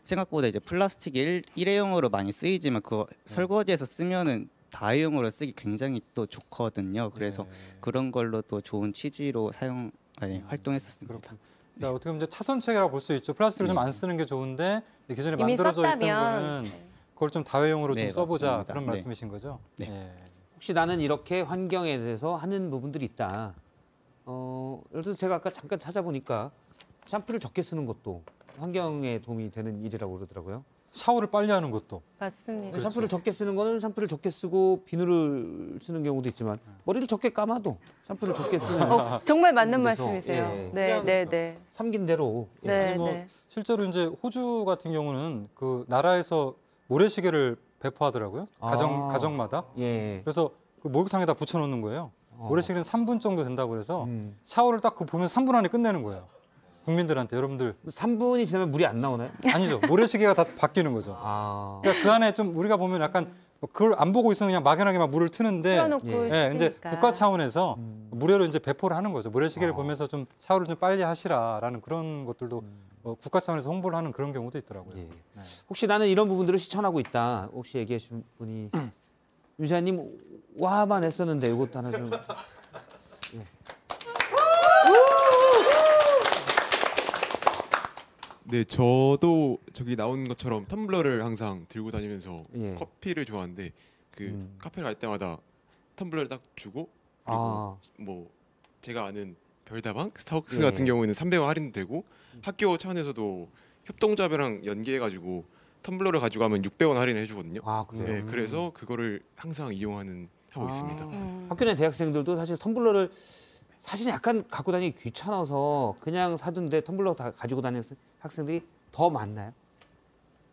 생각보다 이제 플라스틱이 일회용으로 많이 쓰이지만 그거 설거지해서 쓰면은 다회용으로 쓰기 굉장히 또 좋거든요. 그래서 그런 걸로 또 좋은 취지로 활동했었습니다. 자, 어떻게 보면 이제 차선책이라고 볼 수 있죠. 플라스틱을 좀 안 쓰는 게 좋은데 기존에 이미 만들어져 있던 썼다면, 거는 그걸 좀 다회용으로 좀 써보자 맞습니다. 그런 말씀이신 거죠? 네. 예. 혹시 나는 이렇게 환경에 대해서 하는 부분들이 있다. 예를 들어서 제가 아까 잠깐 찾아보니까 샴푸를 적게 쓰는 것도 환경에 도움이 되는 일이라고 그러더라고요. 샤워를 빨리 하는 것도. 맞습니다. 샴푸를 적게 쓰는 거는 샴푸를 적게 쓰고 비누를 쓰는 경우도 있지만 머리를 적게 감아도 샴푸를 적게 쓰는 정말 맞는 그래서, 말씀이세요. 예, 네, 그냥 네, 네. 삼긴 대로. 예. 네, 아니 뭐 네. 실제로 이제 호주 같은 경우는 그 나라에서 모래시계를 배포하더라고요. 가정마다. 예. 그래서 그 목욕탕에다 붙여놓는 거예요. 모래시계는 3분 정도 된다고 그래서 음. 샤워를 딱 보면 3분 안에 끝내는 거예요. 국민들한테 여러분들 3분이 지나면 물이 안 나오나요? 아니죠. 모래시계가 다 바뀌는 거죠. 그러니까 그 안에 좀 우리가 보면 약간 그걸 안 보고 있으면 그냥 막연하게 막 물을 트는데 틀어놓고 근데 있으니까. 국가 차원에서 무료로 이제 배포를 하는 거죠. 모래시계를 보면서 좀 샤워를 좀 빨리 하시라라는 그런 것들도 국가 차원에서 홍보를 하는 그런 경우도 있더라고요. 예. 혹시 나는 이런 부분들을 실천하고 있다. 혹시 얘기해 주신 분이 유자님 와만 했었는데 이것도 하나 좀. 예. 네, 저도 저기 나온 것처럼 텀블러를 항상 들고 다니면서 예. 커피를 좋아하는데 그 카페를 갈 때마다 텀블러를 딱 주고 그리고 뭐 제가 아는 별다방, 스타벅스 같은 경우에는 300원 할인도 되고 학교 차원에서도 협동조합이랑 연계해가지고 텀블러를 가지고 가면 600원 할인을 해주거든요. 그래요? 네, 그래서 그거를 항상 이용하는 하고 있습니다. 학교 내 대학생들도 사실 텀블러를 사실 약간 갖고 다니기 귀찮아서 그냥 사둔데 텀블러 다 가지고 다니는 학생들이 더 많나요?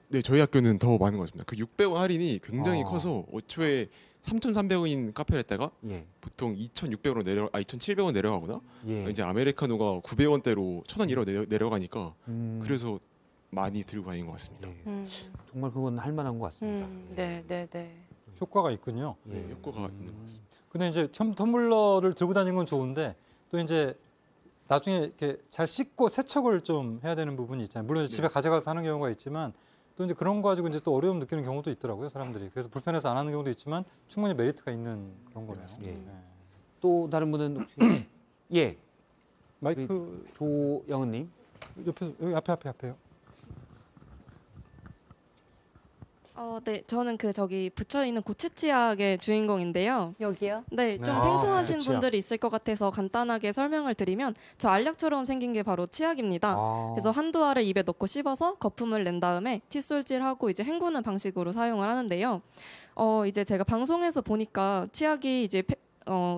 네, 저희 학교는 더 많은 것 같습니다. 그 600원 할인이 굉장히 커서 초에 3,300원인 카페를 했다가 보통 2,600원으로 2,700원 내려가거나 이제 아메리카노가 900원대로 1,000원 이러 내려가니까 그래서 많이 들고 다니는 것 같습니다. 정말 그건 할 만한 것 같습니다. 네. 효과가 있군요. 네, 효과가 있는 것 같습니다. 근데 이제 텀블러를 들고 다니는 건 좋은데 또 이제 나중에 이렇게 잘 씻고 세척을 좀 해야 되는 부분이 있잖아요. 물론 집에 가져가서 하는 경우가 있지만 또 이제 그런 거 가지고 이제 또 어려움 느끼는 경우도 있더라고요, 사람들이. 그래서 불편해서 안 하는 경우도 있지만 충분히 메리트가 있는 그런 거네요. 또 다른 분은 혹시 예. 마이크 조영은님 옆에서 여기 앞에요. 네, 저는 저기 붙여 있는 고체 치약의 주인공인데요. 여기요? 네, 좀 생소하신 분들이 있을 것 같아서 간단하게 설명을 드리면 저 알약처럼 생긴 게 바로 치약입니다. 그래서 한두 알을 입에 넣고 씹어서 거품을 낸 다음에 칫솔질하고 이제 헹구는 방식으로 사용을 하는데요. 이제 제가 방송에서 보니까 치약이 이제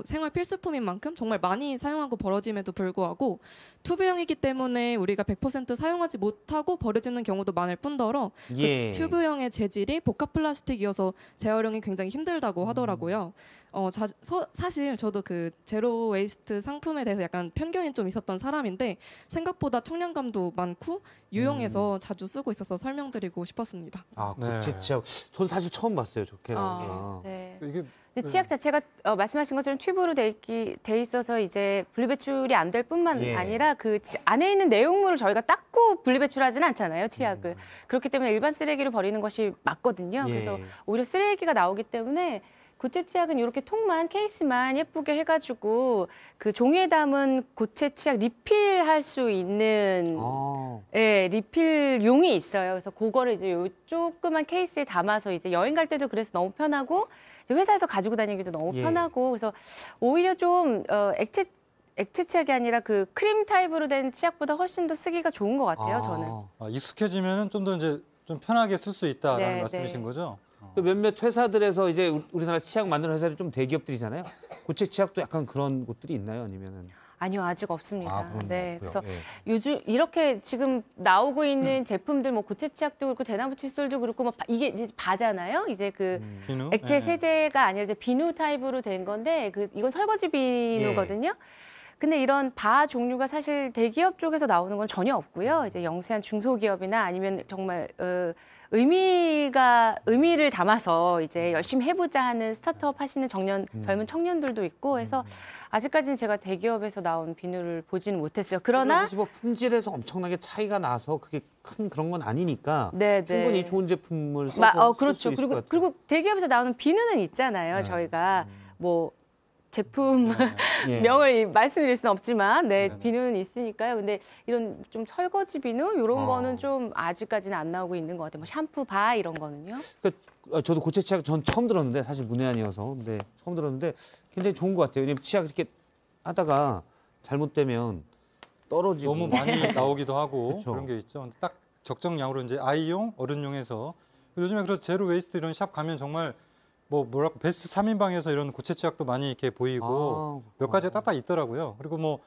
생활 필수품인 만큼 정말 많이 사용하고 버려짐에도 불구하고 튜브형이기 때문에 우리가 100% 사용하지 못하고 버려지는 경우도 많을 뿐더러 그 튜브형의 재질이 복합 플라스틱이어서 재활용이 굉장히 힘들다고 하더라고요. 사실 저도 그 제로 웨이스트 상품에 대해서 약간 편견이 좀 있었던 사람인데 생각보다 청량감도 많고 유용해서 자주 쓰고 있어서 설명드리고 싶었습니다. 고체 치약. 저는 사실 처음 봤어요, 좋게. 네. 이게 치약 자체가 말씀하신 것처럼 튜브로 돼 있어서 이제 분리배출이 안 될 뿐만 아니라 그 안에 있는 내용물을 저희가 닦고 분리배출하지는 않잖아요, 치약을. 그렇기 때문에 일반 쓰레기로 버리는 것이 맞거든요. 그래서 오히려 쓰레기가 나오기 때문에 고체 치약은 이렇게 통만 케이스만 예쁘게 해가지고 그 종이에 담은 고체 치약 리필할 수 있는 리필용이 있어요. 그래서 그거를 이제 요 조그만 케이스에 담아서 이제 여행 갈 때도 그래서 너무 편하고 회사에서 가지고 다니기도 너무 편하고 그래서 오히려 좀 액체 치약이 아니라 그 크림 타입으로 된 치약보다 훨씬 더 쓰기가 좋은 것 같아요. 저는. 익숙해지면은 좀 더 이제 좀 편하게 쓸 수 있다라는 말씀이신 거죠? 몇몇 회사들에서 이제 우리나라 치약 만드는 회사들이 좀 대기업들이잖아요. 고체 치약도 약간 그런 곳들이 있나요, 아니면은? 아니요, 아직 없습니다. 네, 그래서 예. 요즘 이렇게 지금 나오고 있는 제품들, 뭐 고체 치약도 그렇고 대나무 칫솔도 그렇고, 뭐 이게 이제 바잖아요. 이제 그 비누? 액체 세제가 아니라 이제 비누 타입으로 된 건데, 이건 설거지 비누거든요. 근데 이런 바 종류가 사실 대기업 쪽에서 나오는 건 전혀 없고요. 이제 영세한 중소기업이나 아니면 정말 의미를 담아서 이제 열심히 해보자 하는 스타트업 하시는 젊은 청년들도 있고 해서 아직까지는 제가 대기업에서 나온 비누를 보지는 못했어요. 그러나 사실 뭐 품질에서 엄청나게 차이가 나서 그게 큰 그런 건 아니니까 네, 충분히 좋은 제품을 써서 그렇죠. 그리고 대기업에서 나오는 비누는 있잖아요. 저희가 뭐 제품 명을 말씀드릴 수는 없지만 비누는 있으니까요. 근데 이런 좀 설거지 비누 이런 거는 좀 아직까지는 안 나오고 있는 것 같아요. 뭐 샴푸, 바 이런 거는요. 저도 고체 치약 전 처음 들었는데 사실 문외한이어서 근데 처음 들었는데 굉장히 좋은 것 같아요. 왜냐면 치약 이렇게 하다가 잘못되면 떨어지고 너무 많이 나오기도 하고 그런 게 있죠. 근데 딱 적정량으로 이제 아이용, 어른용해서 요즘에 그래서 제로 웨이스트 이런 샵 가면 정말 뭐랄까 베스트 3인방에서 이런 고체 치약도 많이 이렇게 보이고 몇 가지가 딱딱 있더라고요. 그리고 뭐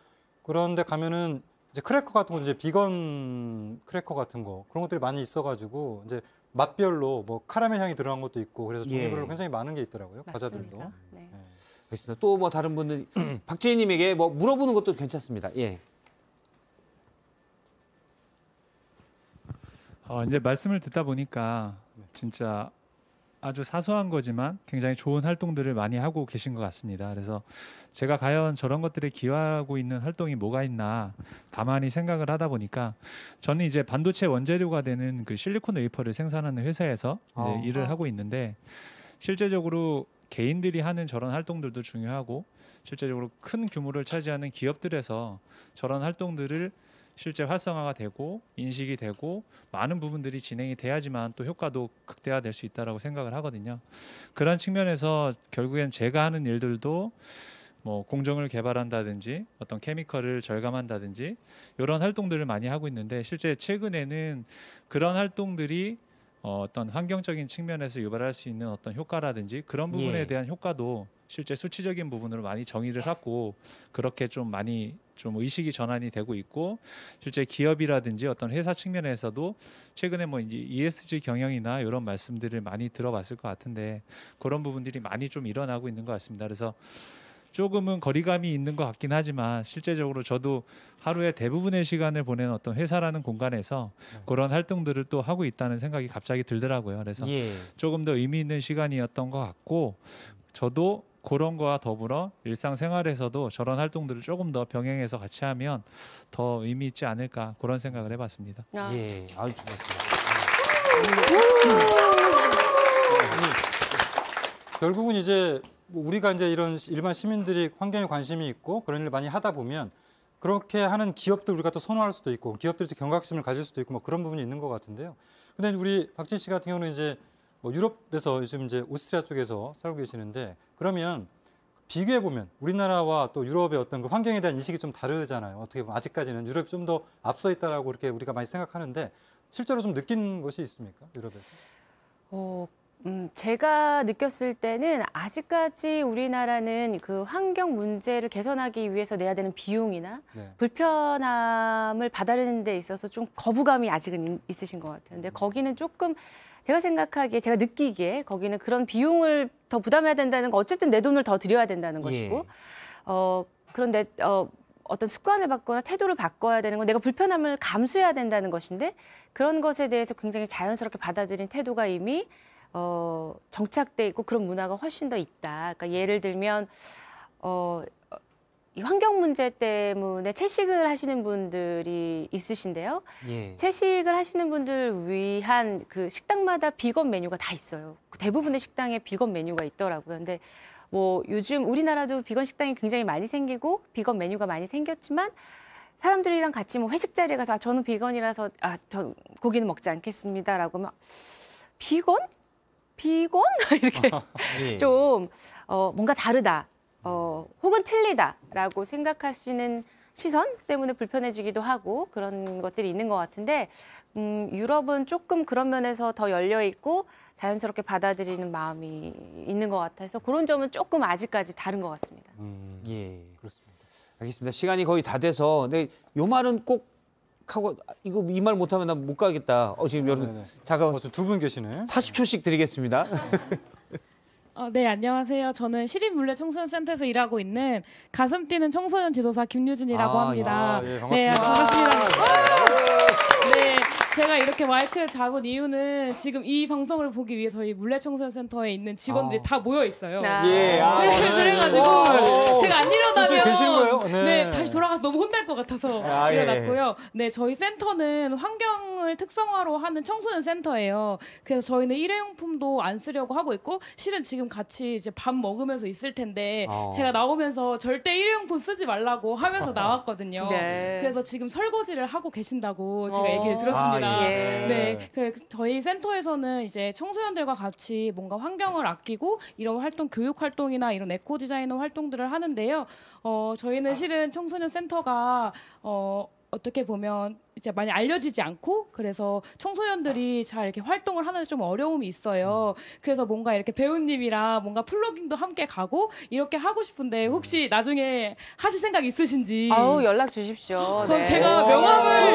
그런데 가면은 이제 크래커 같은 거 이제 비건 크래커 같은 거 그런 것들이 많이 있어가지고 이제 맛별로 뭐 카라멜 향이 들어간 것도 있고 그래서 종류별로 굉장히 많은 게 있더라고요. 과자들도. 네. 알겠습니다. 또 뭐 다른 분들 박지희님에게 뭐 물어보는 것도 괜찮습니다. 예. 이제 말씀을 듣다 보니까 진짜 아주 사소한 거지만 굉장히 좋은 활동들을 많이 하고 계신 것 같습니다. 그래서 제가 과연 저런 것들에 기여하고 있는 활동이 뭐가 있나 가만히 생각을 하다 보니까 저는 이제 반도체 원재료가 되는 그 실리콘 웨이퍼를 생산하는 회사에서 이제 일을 하고 있는데 실제적으로 개인들이 하는 저런 활동들도 중요하고 실제적으로 큰 규모를 차지하는 기업들에서 저런 활동들을 실제 활성화가 되고 인식이 되고 많은 부분들이 진행이 돼야지만 또 효과도 극대화될 수 있다라고 생각을 하거든요. 그런 측면에서 결국엔 제가 하는 일들도 뭐 공정을 개발한다든지 어떤 케미컬을 절감한다든지 이런 활동들을 많이 하고 있는데 실제 최근에는 그런 활동들이 어떤 환경적인 측면에서 유발할 수 있는 어떤 효과라든지 그런 부분에 예. 대한 효과도 실제 수치적인 부분으로 많이 정의를 하고 그렇게 좀 많이 좀 의식이 전환이 되고 있고 실제 기업이라든지 어떤 회사 측면에서도 최근에 뭐 이제 ESG 경영이나 이런 말씀들을 많이 들어봤을 것 같은데 그런 부분들이 많이 좀 일어나고 있는 것 같습니다. 그래서 조금은 거리감이 있는 것 같긴 하지만 실제적으로 저도 하루에 대부분의 시간을 보내는 어떤 회사라는 공간에서 그런 활동들을 또 하고 있다는 생각이 갑자기 들더라고요. 그래서 예. 조금 더 의미 있는 시간이었던 것 같고 저도 그런 거와 더불어 일상생활에서도 저런 활동들을 조금 더 병행해서 같이 하면 더 의미 있지 않을까 그런 생각을 해봤습니다. 예, 아주 좋았습니다. 결국은 이제 뭐 우리가 이제 이런 일반 시민들이 환경에 관심이 있고 그런 일을 많이 하다 보면 그렇게 하는 기업들 우리가 또 선호할 수도 있고 기업들이 또 경각심을 가질 수도 있고 뭐 그런 부분이 있는 것 같은데요. 근데 우리 박진 씨 같은 경우는 이제 뭐 유럽에서 요즘 이제 오스트리아 쪽에서 살고 계시는데 그러면 비교해 보면 우리나라와 또 유럽의 어떤 그 환경에 대한 인식이 좀 다르잖아요. 어떻게 보면 아직까지는 유럽이 좀 더 앞서 있다라고 이렇게 우리가 많이 생각하는데 실제로 좀 느낀 것이 있습니까? 유럽에서? 제가 느꼈을 때는 아직까지 우리나라는 그 환경 문제를 개선하기 위해서 내야 되는 비용이나 불편함을 받아들이는 데 있어서 좀 거부감이 아직은 있으신 것 같아요. 근데 거기는 조금 제가 생각하기에, 제가 느끼기에 거기는 그런 비용을 더 부담해야 된다는 거, 어쨌든 내 돈을 더 들여야 된다는 것이고, 그런데 어떤 습관을 바꾸거나 태도를 바꿔야 되는 건 내가 불편함을 감수해야 된다는 것인데 그런 것에 대해서 굉장히 자연스럽게 받아들인 태도가 이미 정착돼 있고 그런 문화가 훨씬 더 있다. 그러니까 예를 들면 이 환경 문제 때문에 채식을 하시는 분들이 있으신데요. 채식을 하시는 분들 위한 그 식당마다 비건 메뉴가 다 있어요. 대부분의 식당에 비건 메뉴가 있더라고요. 근데 뭐 요즘 우리나라도 비건 식당이 굉장히 많이 생기고 비건 메뉴가 많이 생겼지만 사람들이랑 같이 뭐 회식 자리에 가서 저는 비건이라서 저 고기는 먹지 않겠습니다라고 하면 비건? 비건? 이렇게 좀 뭔가 다르다. 혹은 틀리다라고 생각하시는 시선 때문에 불편해지기도 하고 그런 것들이 있는 것 같은데 유럽은 조금 그런 면에서 더 열려 있고 자연스럽게 받아들이는 마음이 있는 것 같아서 그런 점은 조금 아직까지 다른 것 같습니다. 예, 그렇습니다. 알겠습니다. 시간이 거의 다 돼서 근데 요 말은 꼭 하고 이거 이 말 못하면 나 못 가겠다. 지금 여러분 잠깐 두 분 계시네. 40초씩 드리겠습니다. 네, 안녕하세요. 저는 시립물레청소년센터에서 일하고 있는 가슴 뛰는 청소년 지도사 김유진이라고 합니다. 예, 반갑습니다. 네, 반갑습니다. 네, 제가 이렇게 마이크를 잡은 이유는 지금 이 방송을 보기 위해 저희 물레청소년센터에 있는 직원들이 다 모여 있어요. 그래가지고 제가 안 일어나면 네, 다시 돌아가서 너무 혼날 것 같아서 일어났고요. 네, 저희 센터는 환경을 특성화로 하는 청소년 센터예요. 그래서 저희는 일회용품도 안 쓰려고 하고 있고 실은 지금 같이 이제 밥 먹으면서 있을 텐데 제가 나오면서 절대 일회용품 쓰지 말라고 하면서 나왔거든요. 그래서 지금 설거지를 하고 계신다고 제가 얘기를 들었습니다. 네, 저희 센터에서는 이제 청소년들과 같이 뭔가 환경을 아끼고 이런 활동, 교육 활동이나 이런 에코 디자이너 활동들을 하는데요. 저희는 실은 청소년 센터가 어떻게 보면 이제 많이 알려지지 않고 그래서 청소년들이 잘 이렇게 활동을 하는데 좀 어려움이 있어요. 그래서 뭔가 이렇게 배우님이랑 뭔가 플로깅도 함께 가고 이렇게 하고 싶은데 혹시 나중에 하실 생각 있으신지? 연락 주십시오. 그럼 제가 명함을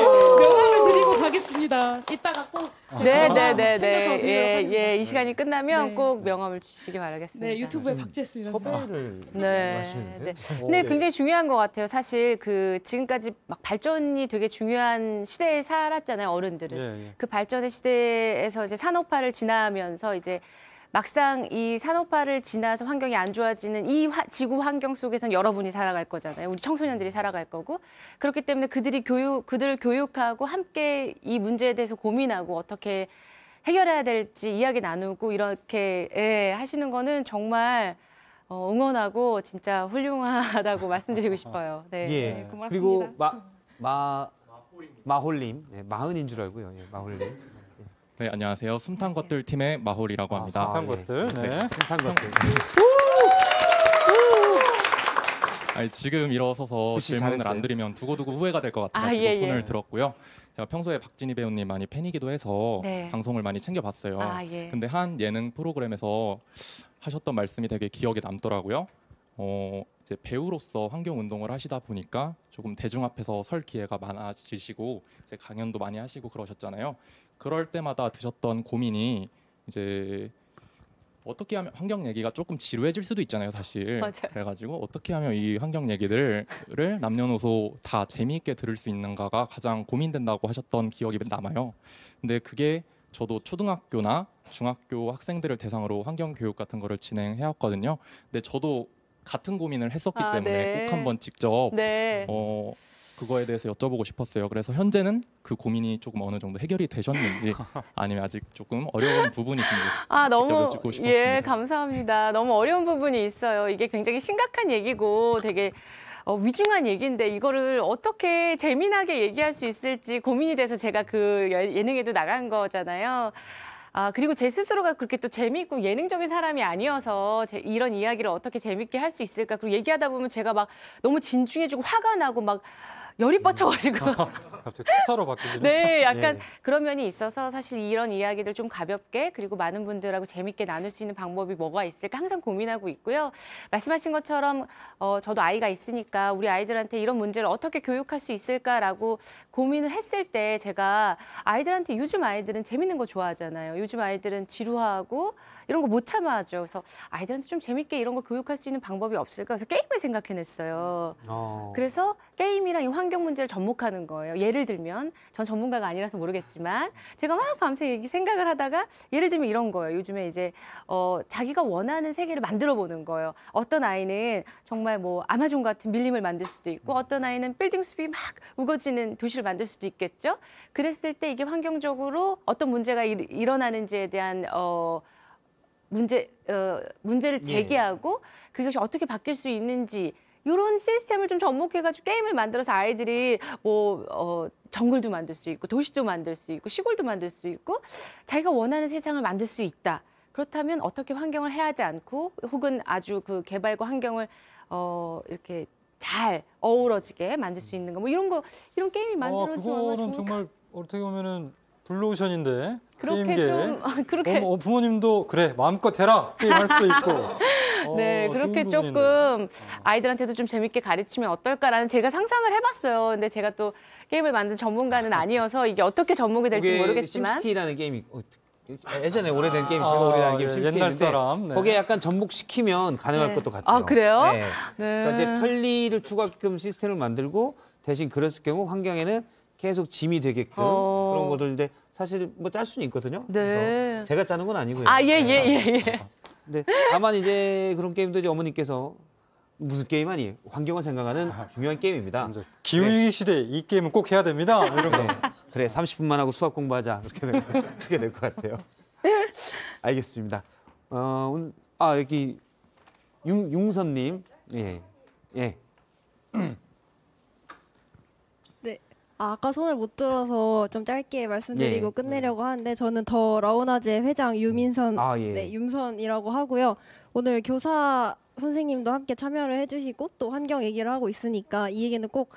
드리고 가겠습니다. 이따가 꼭 네네네. 챙겨서 드리도록 하겠습니다. 이 시간이 끝나면 꼭 명함을 주시기 바라겠습니다. 네, 유튜브에 박제했습니다. 섭외를 네. 근데 굉장히 중요한 것 같아요. 사실 그 지금까지 막 발전이 되게 중요한 시대에 살았잖아요, 어른들은. 그 발전의 시대에서 이제 산업화를 지나면서 이제 막상 이 산업화를 지나서 환경이 안 좋아지는 이 지구 환경 속에서는 여러분이 살아갈 거잖아요. 우리 청소년들이 살아갈 거고. 그렇기 때문에 그들을 교육하고 함께 이 문제에 대해서 고민하고 어떻게 해결해야 될지 이야기 나누고 이렇게 하시는 거는 정말 응원하고 진짜 훌륭하다고 말씀드리고 싶어요. 네, 고맙습니다. 그리고 마홀님, 마흔인 줄 알고요. 마홀님. 네, 안녕하세요. 숨탄 것들 팀의 마홀이라고 합니다. 숨탄 것들. 네. 숨탄 것들. 지금 일어서서 질문을 안 드리면 두고두고 후회가 될 것 같아서 손을 들었고요. 제가 평소에 박진희 배우님 많이 팬이기도 해서 네. 방송을 많이 챙겨봤어요. 예. 근데 한 예능 프로그램에서 하셨던 말씀이 되게 기억에 남더라고요. 이제 배우로서 환경 운동을 하시다 보니까 조금 대중 앞에서 설 기회가 많아지시고 이제 강연도 많이 하시고 그러셨잖아요. 그럴 때마다 드셨던 고민이 이제 어떻게 하면 환경 얘기가 조금 지루해질 수도 있잖아요, 사실. 맞아요. 그래가지고 어떻게 하면 이 환경 얘기들을 남녀노소 다 재미있게 들을 수 있는가가 가장 고민된다고 하셨던 기억이 남아요. 근데 그게 저도 초등학교나 중학교 학생들을 대상으로 환경 교육 같은 거를 진행해왔거든요. 근데 저도 같은 고민을 했었기 때문에 네. 꼭 한번 직접 네. 그거에 대해서 여쭤보고 싶었어요. 그래서 현재는 그 고민이 조금 어느 정도 해결이 되셨는지 아니면 아직 조금 어려운 부분이신지 직접 너무 여쭙고 싶었습니다. 예, 감사합니다. 너무 어려운 부분이 있어요. 이게 굉장히 심각한 얘기고 되게 위중한 얘기인데 이거를 어떻게 재미나게 얘기할 수 있을지 고민이 돼서 제가 그 예능에도 나간 거잖아요. 그리고 제 스스로가 그렇게 또 재미있고 예능적인 사람이 아니어서 이런 이야기를 어떻게 재밌게 할 수 있을까. 그리고 얘기하다 보면 제가 막 너무 진중해지고 화가 나고 막 열이 뻗쳐가지고 갑자기 투사로 바뀌죠. 네, 약간 그런 면이 있어서 사실 이런 이야기들 좀 가볍게 그리고 많은 분들하고 재밌게 나눌 수 있는 방법이 뭐가 있을까 항상 고민하고 있고요. 말씀하신 것처럼 저도 아이가 있으니까 우리 아이들한테 이런 문제를 어떻게 교육할 수 있을까라고 고민을 했을 때 제가 아이들한테 요즘 아이들은 재밌는 거 좋아하잖아요. 요즘 아이들은 지루하고 이런 거 못 참아하죠. 그래서 아이들한테 좀 재밌게 이런 거 교육할 수 있는 방법이 없을까? 그래서 게임을 생각해냈어요. 그래서 게임이랑 이 환경 문제를 접목하는 거예요. 예를 들면 전 전문가가 아니라서 모르겠지만 제가 막 밤새 생각을 하다가 예를 들면 이런 거예요. 요즘에 이제 자기가 원하는 세계를 만들어 보는 거예요. 어떤 아이는 정말 뭐 아마존 같은 밀림을 만들 수도 있고 어떤 아이는 빌딩 숲이 막 우거지는 도시를 만들 수도 있겠죠. 그랬을 때 이게 환경적으로 어떤 문제가 일어나는지에 대한 문제를 제기하고 그것이 어떻게 바뀔 수 있는지 이런 시스템을 좀 접목해가지고 게임을 만들어서 아이들이 뭐 정글도 만들 수 있고 도시도 만들 수 있고 시골도 만들 수 있고 자기가 원하는 세상을 만들 수 있다. 그렇다면 어떻게 환경을 해하지 않고 혹은 아주 그 개발과 환경을 이렇게 잘 어우러지게 만들 수 있는 거 뭐 이런 게임이 만들어지면 얼마나 그거는 정말 어떻게 보면은 블루오션인데 그렇게 게임계. 좀 그렇게 부모님도 그래 마음껏 해라 게임할 수도 있고. 네, 그렇게 조금 아이들한테도 좀 재밌게 가르치면 어떨까라는 제가 상상을 해봤어요. 근데 제가 또 게임을 만든 전문가는 아니어서 이게 어떻게 접목이 될지 모르겠지만. 심시티라는 게임이 예전에 오래된 게임, 제가 오래된 게임 심시티인데 옛날 사람. 네. 거기에 약간 접목시키면 가능할 것도 같아요. 그래요? 네. 그러니까 이제 편리를 추가하게끔 시스템을 만들고 대신 그랬을 경우 환경에는 계속 짐이 되게끔 그런 것들인데 사실 뭐 짤 수는 있거든요. 네. 그래서 제가 짜는 건 아니고요. 예. 근데 다만 이제 그런 게임도 이제 어머니께서 무슨 게임 아니에요? 환경을 생각하는 중요한 게임입니다. 기후위기 시대 이 게임은 꼭 해야 됩니다. 이런 거. 그래 30분만 하고 수학 공부하자 그렇게 될 것 같아요. 알겠습니다. 여기 융선님, 예. 네. 아까 손을 못 들어서 좀 짧게 말씀드리고 끝내려고 하는데 저는 더 라오나제 회장 유민선, 윤선이라고 하고요. 오늘 교사 선생님도 함께 참여를 해주시고 또 환경 얘기를 하고 있으니까 이 얘기는 꼭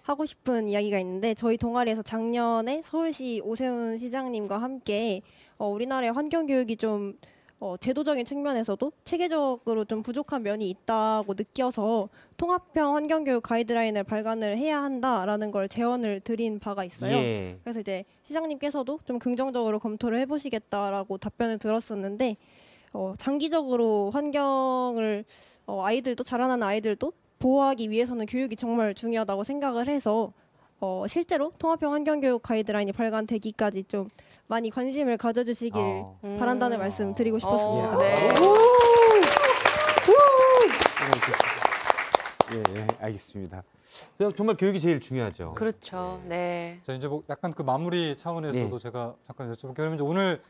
하고 싶은 이야기가 있는데 저희 동아리에서 작년에 서울시 오세훈 시장님과 함께 우리나라의 환경 교육이 좀 제도적인 측면에서도 체계적으로 좀 부족한 면이 있다고 느껴서 통합형 환경교육 가이드라인을 발간을 해야 한다라는 걸 제언을 드린 바가 있어요. 그래서 이제 시장님께서도 좀 긍정적으로 검토를 해보시겠다라고 답변을 들었었는데 장기적으로 환경을 아이들도 자라나는 아이들도 보호하기 위해서는 교육이 정말 중요하다고 생각을 해서 실제로 통합형 환경교육 가이드라인이 발간되기까지 좀 많이 관심을 가져주시길 바란다는 말씀 드리고 싶었습니다. 예, 알겠습니다. 정말 교육이 제일 중요하죠. 그렇죠. 네. 자, 이제 뭐 약간 그 마무리 차원에서도 제가 잠깐 여쭤볼게요. 그러면 이제 오늘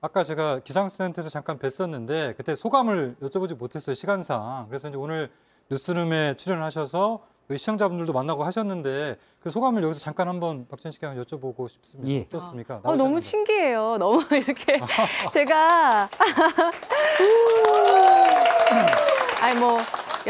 아까 제가 기상센터에서 잠깐 뵀었는데 그때 소감을 여쭤보지 못했어요, 시간상. 그래서 이제 오늘 뉴스룸에 출연하셔서 시청자분들도 만나고 하셨는데 그 소감을 여기서 잠깐 한번 박진 씨께 여쭤보고 싶습니다. 어떻습니까? 너무 신기해요. 너무 이렇게 제가 아니 뭐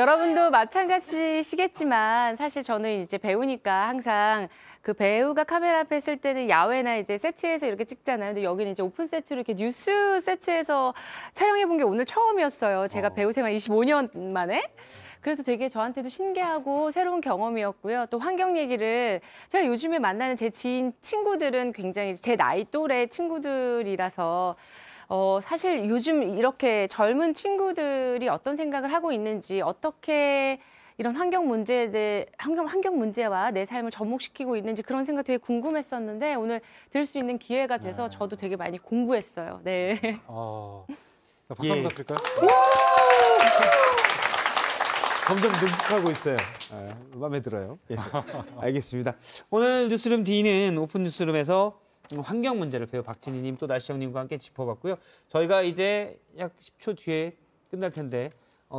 여러분도 마찬가지시겠지만 사실 저는 이제 배우니까 항상 그 배우가 카메라 앞에 있을 때는 야외나 이제 세트에서 이렇게 찍잖아요. 근데 여기는 이제 오픈 세트로 이렇게 뉴스 세트에서 촬영해 본 게 오늘 처음이었어요. 제가 배우 생활 25년 만에. 그래서 되게 저한테도 신기하고 새로운 경험이었고요. 또 환경 얘기를 제가 요즘에 만나는 제 지인 친구들은 굉장히 제 나이 또래 친구들이라서 사실 요즘 이렇게 젊은 친구들이 어떤 생각을 하고 있는지 어떻게 이런 환경 문제와 내 삶을 접목시키고 있는지 그런 생각 되게 궁금했었는데 오늘 들을 수 있는 기회가 돼서 저도 되게 많이 공부했어요. 네. 박수 한번 드릴까요? 점점 능숙하고 있어요. 마음에 들어요. 예. 알겠습니다. 오늘 뉴스룸 D는 오픈 뉴스룸에서 환경 문제를 배우 박진희님 또 나시영님과 함께 짚어봤고요. 저희가 이제 약 10초 뒤에 끝날 텐데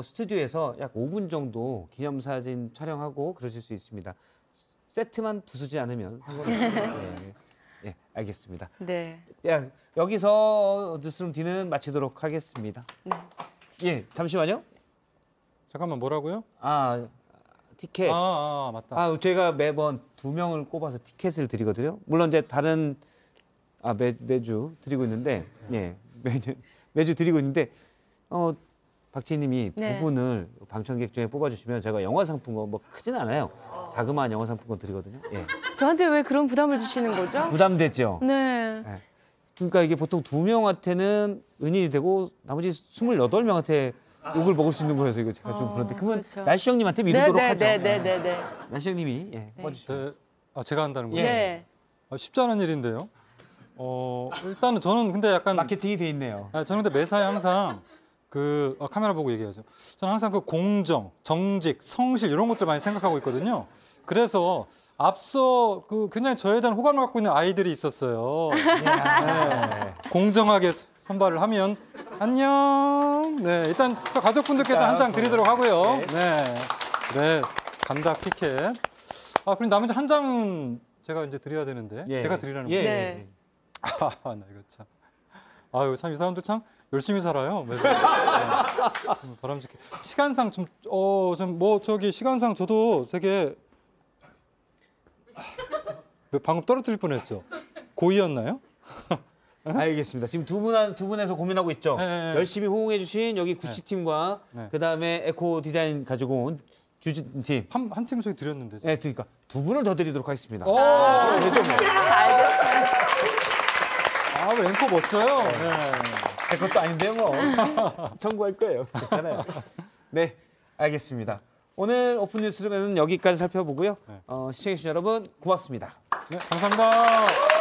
스튜디오에서 약 5분 정도 기념사진 촬영하고 그러실 수 있습니다. 세트만 부수지 않으면 상관없습니다. 예, 알겠습니다. 네. 여기서 뉴스룸 D는 마치도록 하겠습니다. 네. 예, 잠시만요. 잠깐만 뭐라고요? 티켓. 맞다. 제가 매번 2명을 꼽아서 티켓을 드리거든요. 물론 이제 다른 매주 드리고 있는데, 예, 매주 드리고 있는데, 박지희님이 네. 2분을 방청객 중에 뽑아주시면 제가 영화 상품권 뭐 크진 않아요. 자그마한 영화 상품권 드리거든요. 예. 저한테 왜 그런 부담을 주시는 거죠? 부담되죠. 네. 예. 그러니까 이게 보통 2명한테는 은인이 되고 나머지 28명한테 욕을 먹을 수 있는 거여서 이거 제가 좀 그런데 그러면 그렇죠. 날씨 형님한테 미루도록 하죠. 네. 날씨 형님이 뽑아주세요. 제가 한다는 거예요? 네. 쉽지 않은 일인데요. 일단은 저는 근데 약간 마케팅이 돼 있네요. 저는 근데 매사에 항상 카메라 보고 얘기하죠. 저는 항상 공정, 정직, 성실 이런 것들 많이 생각하고 있거든요. 그래서 앞서 굉장히 저에 대한 호감을 갖고 있는 아이들이 있었어요. 네. 공정하게 선발을 하면 안녕. 네, 일단 가족분들께서 한 장 드리도록 하고요. 네, 감닭 티켓. 그럼 나머지 한 장은 제가 이제 드려야 되는데 제가 드리라는 거예요. 네. 나 이거 참. 참 이 사람들 참 열심히 살아요. 바람직해. 시간상 시간상 저도 되게 방금 떨어뜨릴 뻔했죠. 고의였나요? 알겠습니다. 지금 두 분에서 고민하고 있죠. 네. 열심히 호응해주신 여기 구찌팀과 그다음에 에코 디자인 가지고 온 주진팀. 한 팀 저기 드렸는데. 네, 그러니까 2분을 더 드리도록 하겠습니다. 알겠어요. 왜 앵커 멋져요? 제 것도 아닌데요, 뭐. 청구할 거예요. 괜찮아요. 네, 알겠습니다. 오늘 오픈 뉴스룸에는 여기까지 살펴보고요. 시청해주신 여러분 고맙습니다. 네, 감사합니다.